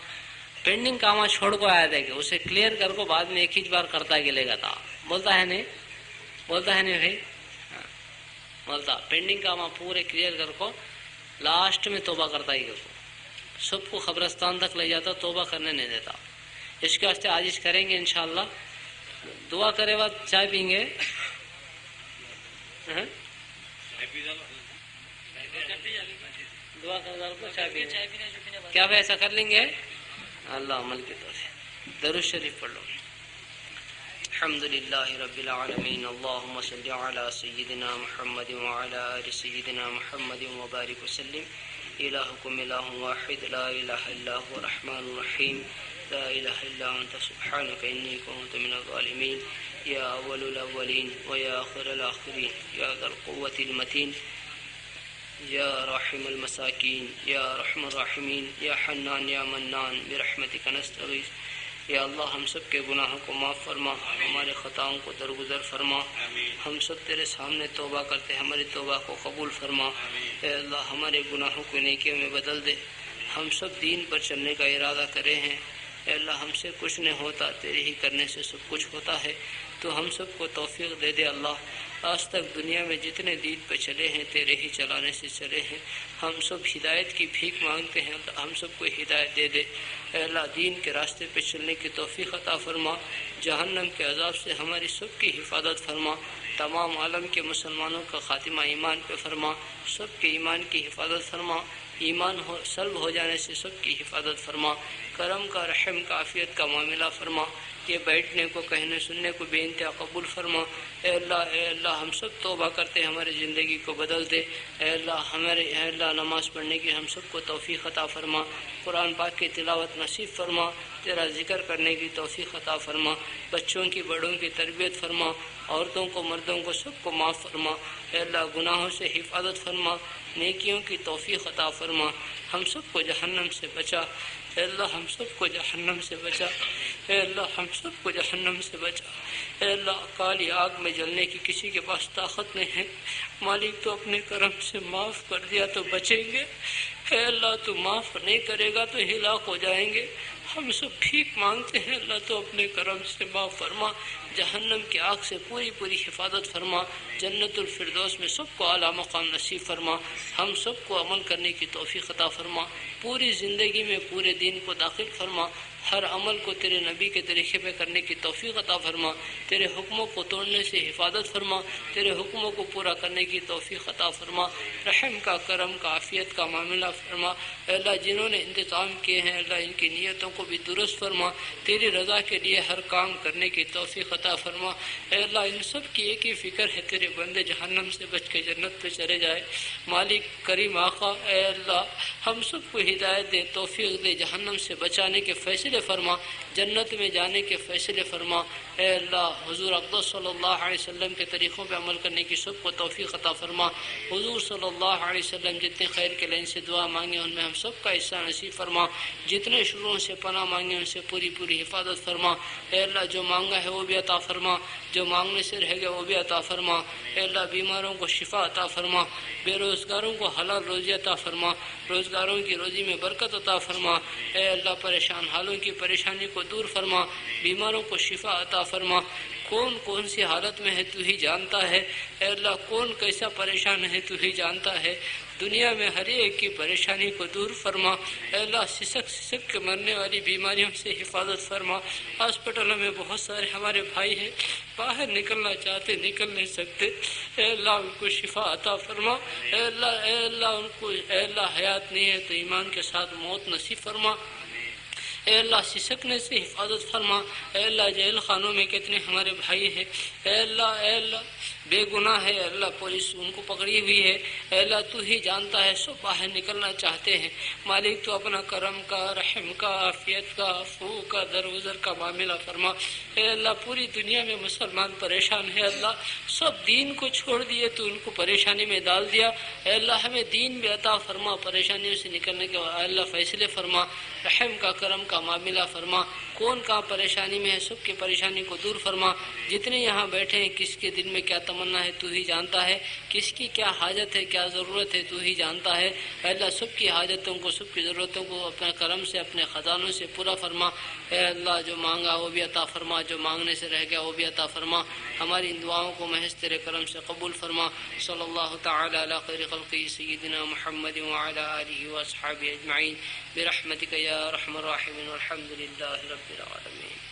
پینڈنگ کام چھوڑ کو آیا تھا کہ اسے کلیئر کر کو بعد میں ایک ہی بار کرتا گلے گا تھا. بولتا ہے نہیں؟ بولتا ہے نہیں بھائی؟ بولتا پینڈنگ کام پورے کلیئر کر کو لاسٹ میں توبہ کرتا ہی. سب کو قبرستان تک لے جاتا، توبہ کرنے نہیں دیتا. اس کے واسطے آج کریں گے انشاءاللہ. دعا کرے بعد چائے پئیں گے. دعا کر کو چائے پئیں گے. کیا بھائی ایسا کر لیں گے؟ اللہ عمل کی طور سے درود شریف پڑھ لو. الحمد للہ رب العالمین. اللہم صلی علی سیدنا محمد وعلی آل سیدنا محمد وبارک وسلم. الہکم الہ واحد لا الہ الا هو الرحمن الرحیم. لا الہ الا انت سبحانک انی کنت من الظالمین. یا اول الاولین و یا آخر الاخرین یا ذا القوة المتین. یا راحم المساکین یا رحم الراحمین یا حنان یا منان برحمتک نستغیث۔ یا اللہ ہم سب کے گناہوں کو معاف فرما، ہمارے خطاؤں کو درگزر فرما۔ ہم سب تیرے سامنے توبہ کرتے، ہماری توبہ کو قبول فرما۔ اے اللہ ہمارے گناہوں کو نیکیوں میں بدل دے۔ ہم سب دین پر چلنے کا ارادہ کرے ہیں، اے اللہ ہم سے کچھ نہیں ہوتا، تیرے ہی کرنے سے سب کچھ ہوتا ہے، تو ہم سب کو توفیق دے دے اللہ۔ آج تک دنیا میں جتنے دین پہ چلے ہیں تیرے ہی چلانے سے چلے ہیں، ہم سب ہدایت کی بھیک مانگتے ہیں، ہم سب کو ہدایت دے دے۔ اے اللہ دین کے راستے پہ چلنے کی توفیق عطا فرما، جہنم کے عذاب سے ہماری سب کی حفاظت فرما، تمام عالم کے مسلمانوں کا خاتمہ ایمان پہ فرما، سب کے ایمان کی حفاظت فرما، ایمان سلب ہو جانے سے سب کی حفاظت فرما، کرم کا رحم کا عافیت کا معاملہ فرما، یہ بیٹھنے کو کہنے سننے کو بے انتہا قبول فرما۔ اے اللہ ہم سب توبہ کرتے ہیں، ہماری زندگی کو بدل دے۔ اے اللہ نماز پڑھنے کی ہم سب کو توفیق عطا فرما، قرآن پاک کی تلاوت نصیب فرما، تیرا ذکر کرنے کی توفیق عطا فرما، بچوں کی بڑوں کی تربیت فرما، عورتوں کو مردوں کو سب کو معاف فرما۔ اے اللہ گناہوں سے حفاظت فرما، نیکیوں کی توفیق عطا فرما، ہم سب کو جہنم سے بچا۔ اے اللہ ہم سب کو جہنم سے بچا، اے اللہ ہم سب کو جہنم سے بچا۔ اے اللہ کالی آگ میں جلنے کی کسی کے پاس طاقت نہیں ہے، مالک تو اپنے کرم سے معاف کر دیا تو بچیں گے، اے اللہ تو معاف نہیں کرے گا تو ہلاک ہو جائیں گے۔ ہم سب بھیک مانگتے ہیں، اللہ تو اپنے کرم سے معاف فرما، جہنم کی آگ سے پوری حفاظت فرما، جنت الفردوس میں سب کو اعلیٰ مقام نصیب فرما، ہم سب کو عمل کرنے کی توفیق عطا فرما، پوری زندگی میں پورے دین کو داخل فرما، ہر عمل کو تیرے نبی کے طریقے پہ کرنے کی توفیق عطا فرما، تیرے حکموں کو توڑنے سے حفاظت فرما، تیرے حکموں کو پورا کرنے کی توفیق عطا فرما، رحم کا کرم کا عافیت کا معاملہ فرما۔ اے اللہ جنہوں نے انتظام کیے ہیں اللہ ان کی نیتوں کو بھی درست فرما، تیری رضا کے لیے ہر کام کرنے کی توفیق عطا فرما۔ اے اللہ ان سب کی ایک ہی فکر ہے تیرے بندے جہنم سے بچ کے جنت پہ چلے جائے، مالک کریم آقا اے اللہ ہم سب کو ہدایت دے، توفیق دے، جہنم سے بچانے کے فیصلے فرما، جنت میں جانے کے فیصلے فرما۔ اے اللہ حضور اقدس صلی اللہ علیہ وسلم کے طریقوں پہ عمل کرنے کی سب کو توفیق عطا فرما، حضور صلی اللہ علیہ وسلم جتنے خیر کے لین سے دعا مانگے ان میں ہم سب کا حصہ نصیب فرما، جتنے شروں سے پناہ مانگے ان سے پوری حفاظت فرما۔ اے اللہ جو مانگا ہے وہ بھی عطا فرما، جو مانگنے سے رہ گیا وہ بھی عطا فرما۔ اے اللہ بیماروں کو شفا عطا فرما، بے روزگاروں کو حلال روزی عطا فرما، روزگاروں کی روزی میں برکت عطا فرما۔ اے اللہ پریشان حالوں کی پریشانی کو دور فرما، بیماروں کو شفا عطا فرما، کون سی حالت میں ہے تو ہی جانتا ہے، اے اللہ کون کیسا پریشان ہے تو ہی جانتا ہے، دنیا میں ہر ایک کی پریشانی کو دور فرما۔ اے اللہ سسک کے مرنے والی بیماریوں سے حفاظت فرما، ہاسپٹلوں میں بہت سارے ہمارے بھائی ہیں باہر نکلنا چاہتے نکل نہیں سکتے، اے اللہ ان کو شفا عطا فرما۔ اے اللہ ان کو اے اللہ حیات نہیں ہے تو ایمان کے ساتھ موت نصیب فرما۔ اے اللہ سسکنے سے حفاظت فرما۔ اے اللہ جیل خانوں میں کتنے ہمارے بھائی ہیں، اے اللہ بے گناہ ہے، اللہ پولیس ان کو پکڑی ہوئی ہے، اے اللہ تو ہی جانتا ہے، سب باہر نکلنا چاہتے ہیں، مالک تو اپنا کرم کا رحم کا عافیت کا عفو کا درگزر کا معاملہ فرما۔ اے اللہ پوری دنیا میں مسلمان پریشان ہے، اللہ سب دین کو چھوڑ دیے تو ان کو پریشانی میں ڈال دیا، اے اللہ ہمیں دین بھی عطا فرما، پریشانیوں سے نکلنے کے اے اللہ فیصلے فرما، رحم کا کرم کا معاملہ فرما، کون کہاں پریشانی میں ہے سب کی پریشانی کو دور فرما، جتنے یہاں بیٹھے ہیں کس کے دل میں کیا تمنا ہے تو ہی جانتا ہے، کس کی کیا حاجت ہے کیا ضرورت ہے تو ہی جانتا ہے، اے اللہ سب کی حاجتوں کو سب کی ضرورتوں کو اپنے کرم سے اپنے خزانوں سے پورا فرما۔ اے اللہ جو مانگا وہ بھی عطا فرما، جو مانگنے سے رہ گیا وہ بھی عطا فرما، ہماری ان دعاؤں کو محض تیرے کرم سے قبول فرما۔ صلی اللہ تعالی علی خیر خلقہ سیدنا محمد وعلی آلہ واصحابہ اجمعین برحمتک یا ارحم الراحمین والحمد للہ رب العالمین۔